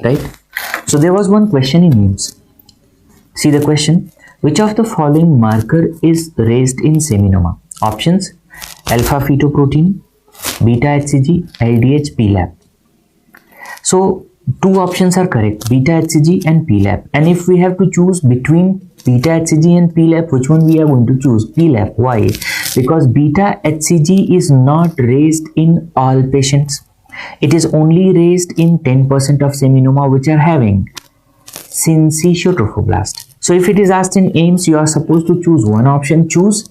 Right? So there was one question in NIMS. See the question. Which of the following marker is raised in seminoma? Options: alpha fetoprotein, beta HCG, LDH, PLAP. So two options are correct, beta HCG and PLAP. And if we have to choose between beta HCG and PLAP, which one we are going to choose? PLAP. Why? Because beta HCG is not raised in all patients. It is only raised in 10% of seminoma which are having syncytiotrophoblast. So if it is asked in AIMS, you are supposed to choose one option, choose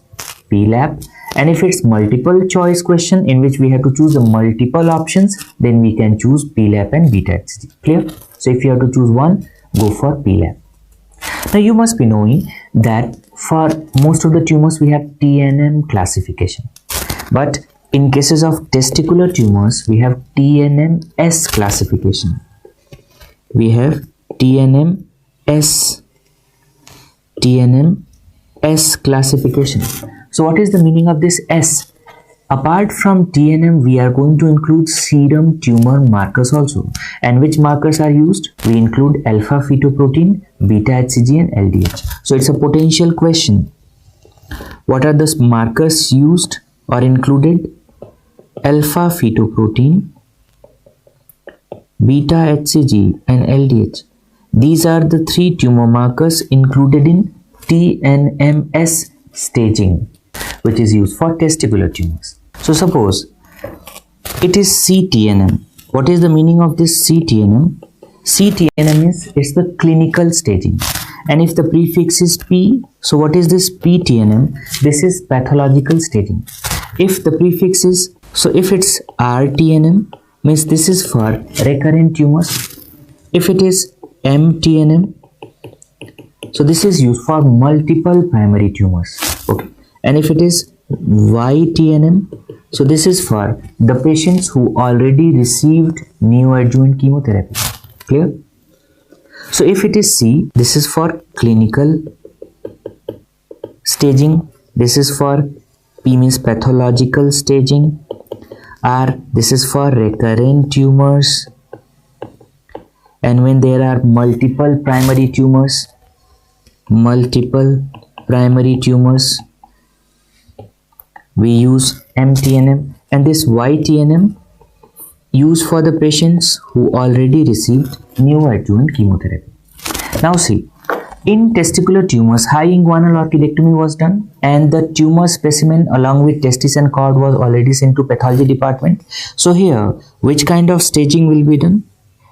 PLAP. And if it's multiple choice question in which we have to choose the multiple options, then we can choose PLAP and beta HCG. Clear? So if you have to choose one, go for PLAP. Now you must be knowing that for most of the tumors we have TNM classification. But in cases of testicular tumors, we have TNM-S classification. We have TNM-S classification. So what is the meaning of this S? Apart from TNM, we are going to include serum tumor markers also. And which markers are used? We include alpha fetoprotein, beta HCG and LDH. So it's a potential question. What are the markers used or included? Alpha fetoprotein, beta HCG and LDH. These are the three tumor markers included in TNM-S staging, which is used for testicular tumors. So suppose it is CTNM. What is the meaning of this CTNM? CTNM is it's the clinical staging. And if the prefix is P, so what is this PTNM? This is pathological staging. If the prefix is So if it's RTNM, means this is for recurrent tumors. If it is MTNM, so this is used for multiple primary tumors. Okay. And if it is YTNM, so this is for the patients who already received neoadjuvant chemotherapy. Clear? So if it is C, this is for clinical staging. This is for P means pathological staging. R, this is for recurrent tumors. And when there are multiple primary tumors, we use MTNM. And this YTNM used for the patients who already received neoadjuvant chemotherapy. Now see, in testicular tumors, high inguinal orchidectomy was done and the tumor specimen along with testis and cord was already sent to pathology department. So here, which kind of staging will be done?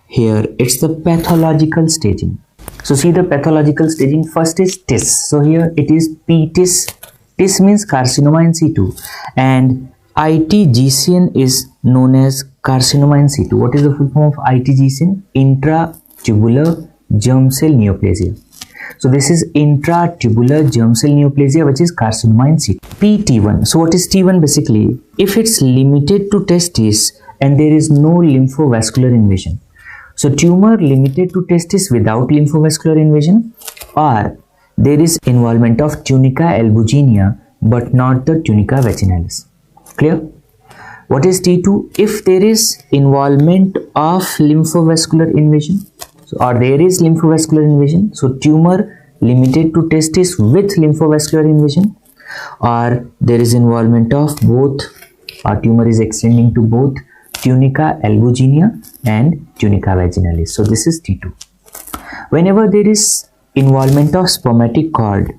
Here, it's the pathological staging. So see the pathological staging. First is TIS. So here it is PTIS. TIS means carcinoma in situ, and ITGCN is known as carcinoma in situ. What is the full form of ITGCN? Intratubular germ cell neoplasia. So this is intratubular germ cell neoplasia, which is carcinoma in situ. PT1. So what is T1 basically? If it's limited to testis and there is no lymphovascular invasion. So tumor limited to testis without lymphovascular invasion, or there is involvement of tunica albuginea but not the tunica vaginalis. Clear? What is T2? If there is involvement of lymphovascular invasion, or there is lymphovascular invasion, so tumor limited to testis with lymphovascular invasion, or there is involvement of both, or tumor is extending to both tunica albuginea and tunica vaginalis. So this is T2. Whenever there is involvement of spermatic cord,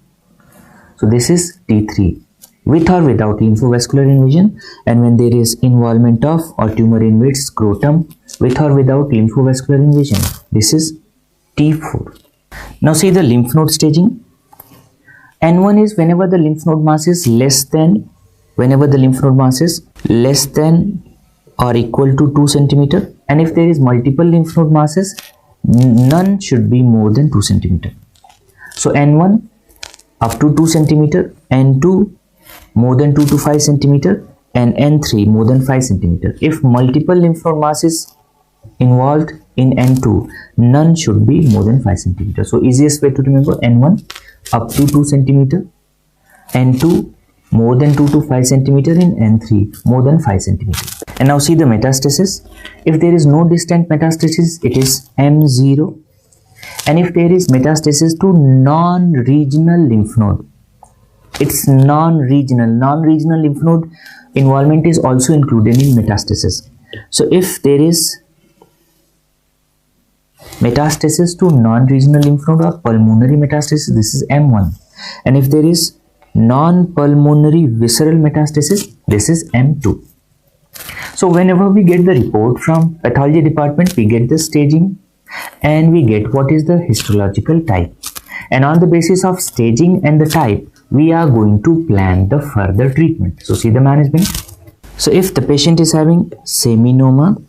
so this is T3, with or without lymphovascular invasion. And when there is involvement of or tumor invades scrotum with or without lymphovascular invasion, this is T4. Now see the lymph node staging. N1 is whenever the lymph node mass is less than or equal to 2 centimeter, and if there is multiple lymph node masses, none should be more than 2 centimeter. So N1 up to 2 centimeter, N2 more than 2 to 5 centimeter, and N3 more than 5 centimeter. If multiple lymph node mass is involved in N2, none should be more than 5 centimeter. So easiest way to remember: N1 up to 2 centimeter, N2 more than 2 to 5 centimeter, and N3 more than 5 centimeter. And now see the metastasis. If there is no distant metastasis, it is M0. And if there is metastasis to non-regional lymph node, it's non-regional. Non-regional lymph node involvement is also included in metastasis. So if there is metastasis to non-regional lymph node or pulmonary metastasis, this is M1. And if there is non-pulmonary visceral metastasis, this is M2. So whenever we get the report from pathology department, we get the staging and we get what is the histological type. And on the basis of staging and the type, we are going to plan the further treatment. So see the management. So if the patient is having seminoma,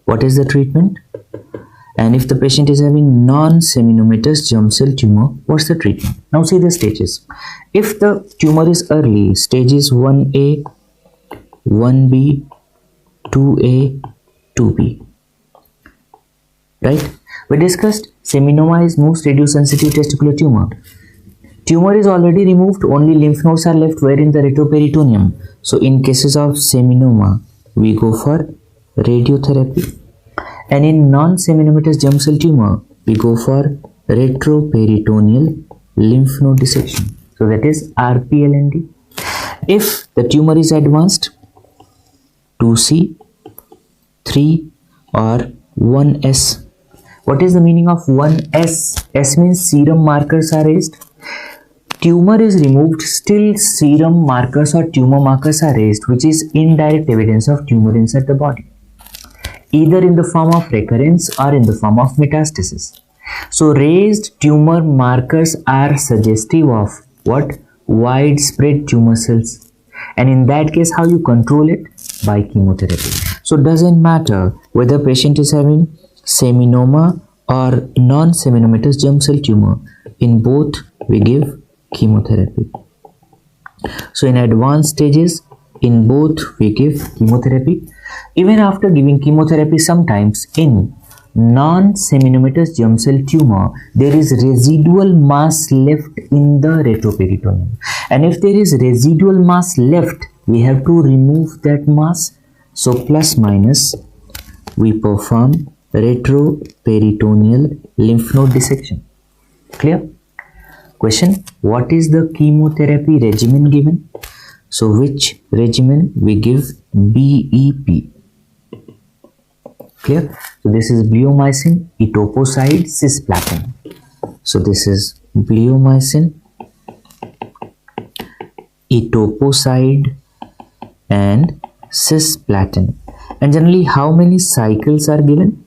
what is the treatment? And if the patient is having non-seminomatous germ cell tumor, what's the treatment? Now see the stages. If the tumor is early, stages 1A, 1B, 2A, 2B. Right? We discussed seminoma is most radiosensitive testicular tumor. Tumor is already removed, only lymph nodes are left wherein the retroperitoneum. So in cases of seminoma, we go for radiotherapy. And in non-seminomatous germ cell tumor, we go for retroperitoneal lymph node dissection. So that is RPLND. If the tumor is advanced, 2C, 3 or 1S. What is the meaning of 1S? S means serum markers are raised. Tumor is removed, still serum markers or tumor markers are raised, which is indirect evidence of tumor inside the body, either in the form of recurrence or in the form of metastasis. So raised tumor markers are suggestive of what? Widespread tumor cells. and in that case how you control it? By chemotherapy. So it doesn't matter whether patient is having seminoma or non-seminomatous germ cell tumor, in both we give chemotherapy. So in advanced stages, in both we give chemotherapy. Even after giving chemotherapy, sometimes in non-seminomatous germ cell tumor there is residual mass left in the retroperitoneum, and if there is residual mass left, we have to remove that mass. So plus minus we perform retroperitoneal lymph node dissection. Clear? Question: what is the chemotherapy regimen given? So which regimen? We give BEP. Clear? So this is bleomycin, etoposide, cisplatin. So this is bleomycin, etoposide and cisplatin. And generally how many cycles are given?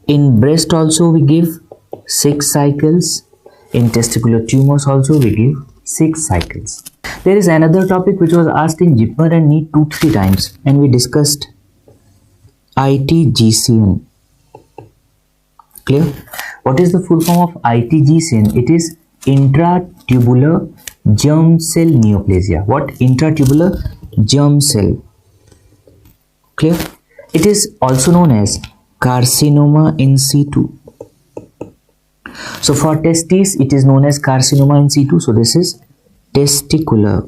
In breast also we give 6 cycles. In testicular tumors also we give 6 cycles. There is another topic which was asked in JIPMER and NEET 2-3 times, and we discussed ITGCN. Clear? What is the full form of ITGCN? It is intratubular germ cell neoplasia. What? Intratubular germ cell. Clear? It is also known as carcinoma in situ. So for testes it is known as carcinoma in situ. So this is testicular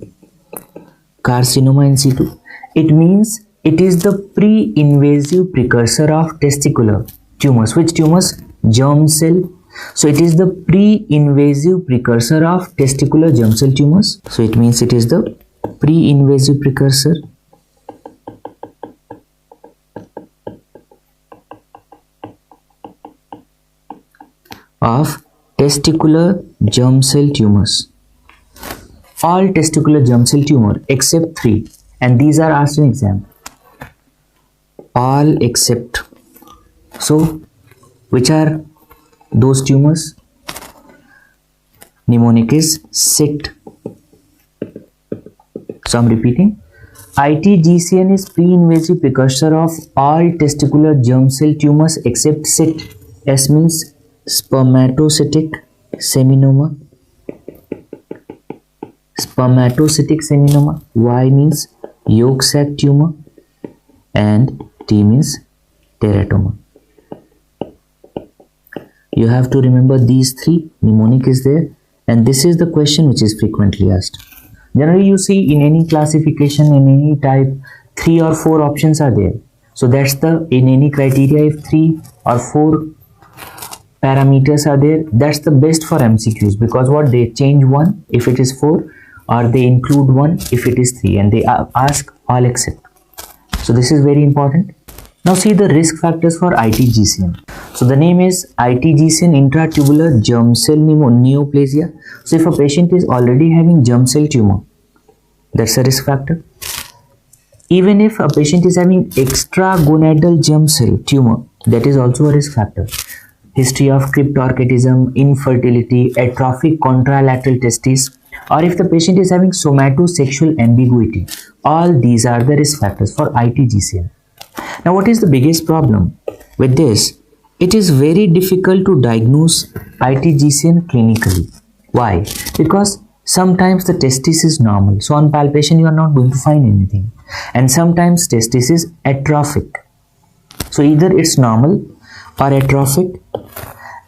carcinoma in situ. It means it is the pre-invasive precursor of testicular tumors. Which tumors? Germ cell. So it is the pre-invasive precursor of testicular germ cell tumors. So it means it is the pre-invasive precursor of testicular germ cell tumors. All testicular germ cell tumor except 3, and these are asked in exam. All except. So which are those tumors? Mnemonic is SIT. So I'm repeating. ITGCN is pre-invasive precursor of all testicular germ cell tumors except SIT. S means spermatocytic seminoma. Spermatocytic seminoma. Y means yolk sac tumor, and T means teratoma. You have to remember these 3. Mnemonic is there, and this is the question which is frequently asked. Generally you see in any classification, in any type, 3 or 4 options are there. So that's the, in any criteria, if 3 or 4 parameters are there, that's the best for MCQs, because what, they change 1 if it is 4, or they include 1 if it is 3, and they ask all except. So this is very important. Now see the risk factors for ITGCN. So the name is ITGCN, intratubular germ cell neoplasia. So if a patient is already having germ cell tumor, that's a risk factor. Even if a patient is having extragonadal germ cell tumor, that is also a risk factor. History of cryptorchidism, infertility, atrophic contralateral testes, or if the patient is having somatosexual ambiguity, all these are the risk factors for ITGCN. Now what is the biggest problem with this? It is very difficult to diagnose ITGCN clinically. Why? Because sometimes the testis is normal, so on palpation you are not going to find anything, and sometimes testis is atrophic. So either it's normal or atrophic,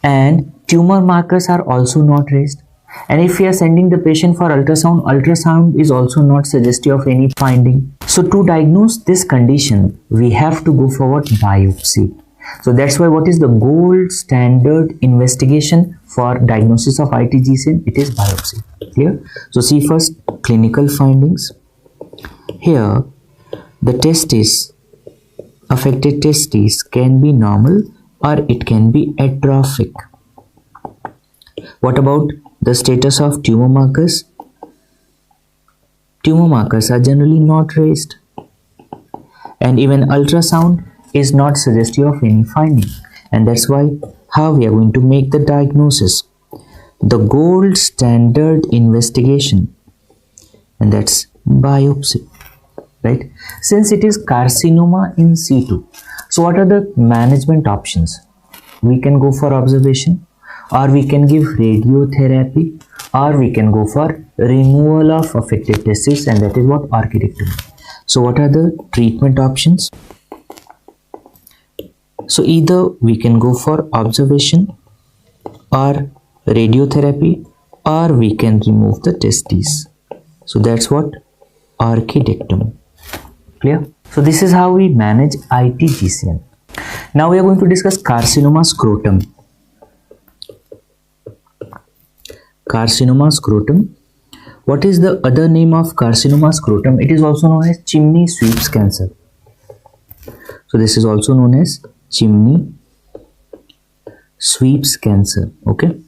and tumor markers are also not raised. And if we are sending the patient for ultrasound, ultrasound is also not suggestive of any finding. So to diagnose this condition, we have to go for what? Biopsy. So that's why what is the gold standard investigation for diagnosis of ITGCN? It is biopsy. Clear? So see first clinical findings. Here the testis, affected testis can be normal or it can be atrophic. What about the status of tumor markers? Tumor markers are generally not raised, and even ultrasound is not suggestive of any finding, and that's why how we are going to make the diagnosis. The gold standard investigation, and that's biopsy. right? Since it is carcinoma in situ, so what are the management options? We can go for observation, or we can give radiotherapy, or we can go for removal of affected testes, and that is what orchidectomy. So what are the treatment options? So either we can go for observation or radiotherapy, or we can remove the testes. So that's what orchidectomy. Clear? So this is how we manage ITGCM. Now we are going to discuss carcinoma scrotum. Carcinoma scrotum. What is the other name of carcinoma scrotum? It is also known as chimney sweeps cancer. So this is also known as chimney sweeps cancer. Okay.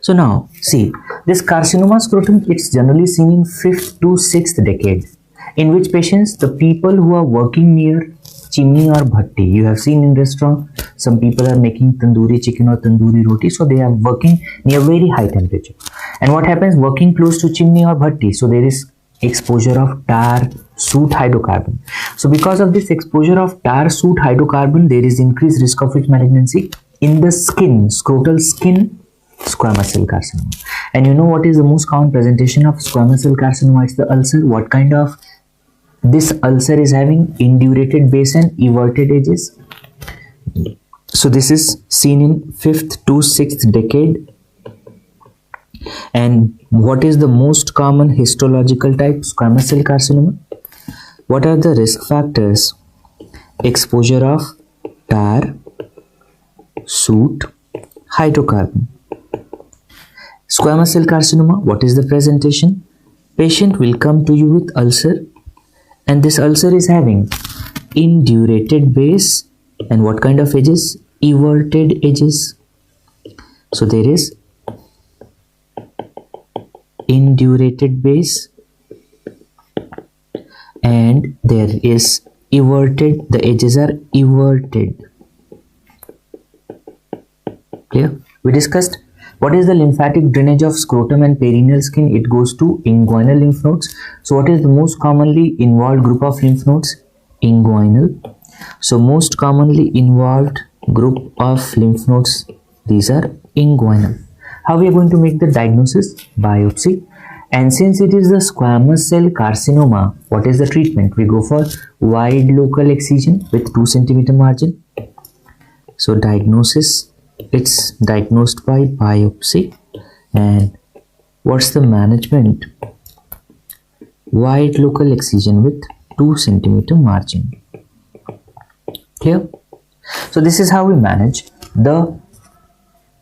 So now see, this carcinoma scrotum, it's generally seen in 5th to 6th decade, in which patients, the people who are working near chimney or bhatti, you have seen in restaurant, some people are making tandoori chicken or tandoori roti, so they are working near very high temperature. And what happens, working close to chimney or bhatti, so there is exposure of tar, soot, hydrocarbon. So because of this exposure of tar, soot, hydrocarbon, there is increased risk of which malignancy? In the skin, scrotal skin, squamous cell carcinoma. And you know what is the most common presentation of squamous cell carcinoma? It's the ulcer. What kind of this ulcer is having? Indurated base and everted edges. So this is seen in 5th to 6th decade. And what is the most common histological type? Squamous cell carcinoma. What are the risk factors? Exposure of tar, soot, hydrocarbon. Squamous cell carcinoma, what is the presentation? Patient will come to you with ulcer, and this ulcer is having indurated base and what kind of edges? Everted edges. So there is indurated base and there is everted, the edges are everted. Clear? We discussed what is the lymphatic drainage of scrotum and perineal skin. It goes to inguinal lymph nodes. So what is the most commonly involved group of lymph nodes? Inguinal. So most commonly involved group of lymph nodes, these are inguinal. How we are going to make the diagnosis? Biopsy. And since it is the squamous cell carcinoma, what is the treatment? We go for wide local excision with 2 cm margin. So diagnosis, it's diagnosed by biopsy. And what's the management? Wide local excision with 2 cm margin. Clear? So this is how we manage the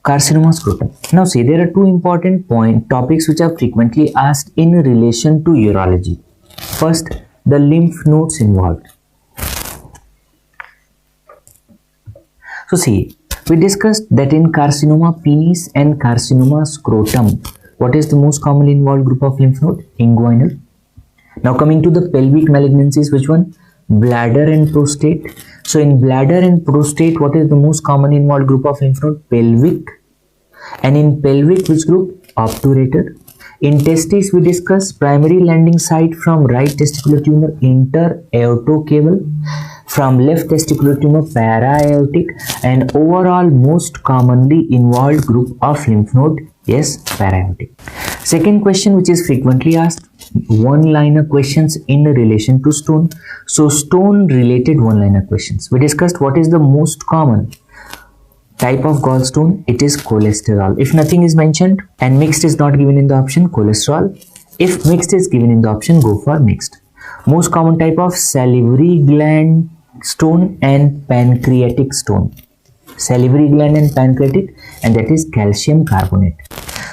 carcinoma scrotum. Now see, there are 2 important topics which are frequently asked in relation to urology. First, the lymph nodes involved. So see, we discussed that in carcinoma penis and carcinoma scrotum, what is the most commonly involved group of lymph node? Inguinal. Now coming to the pelvic malignancies, which one? Bladder and prostate. So in bladder and prostate, what is the most commonly involved group of lymph node? Pelvic. And in pelvic, which group? Obturator. In testes, we discussed primary landing site from right testicular tumor, interaortocaval. From left testicular tumor, para-aortic. And overall, most commonly involved group of lymph node, yes, para-aortic. Second question which is frequently asked, one-liner questions in relation to stone. So stone related one-liner questions. We discussed what is the most common type of gallstone. It is cholesterol. If nothing is mentioned and mixed is not given in the option, cholesterol. If mixed is given in the option, go for mixed. Most common type of salivary gland stone and pancreatic stone. Salivary gland and pancreatic, and that is calcium carbonate.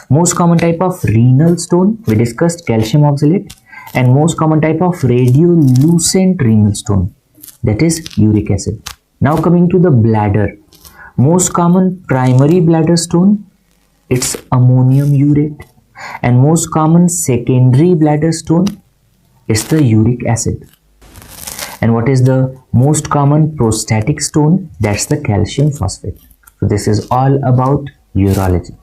Most common type of renal stone, we discussed calcium oxalate. And most common type of radiolucent renal stone, that is uric acid. Now coming to the bladder. Most common primary bladder stone, it's ammonium urate. And most common secondary bladder stone is the uric acid. And what is the most common prostatic stone? That's the calcium phosphate. So this is all about urology.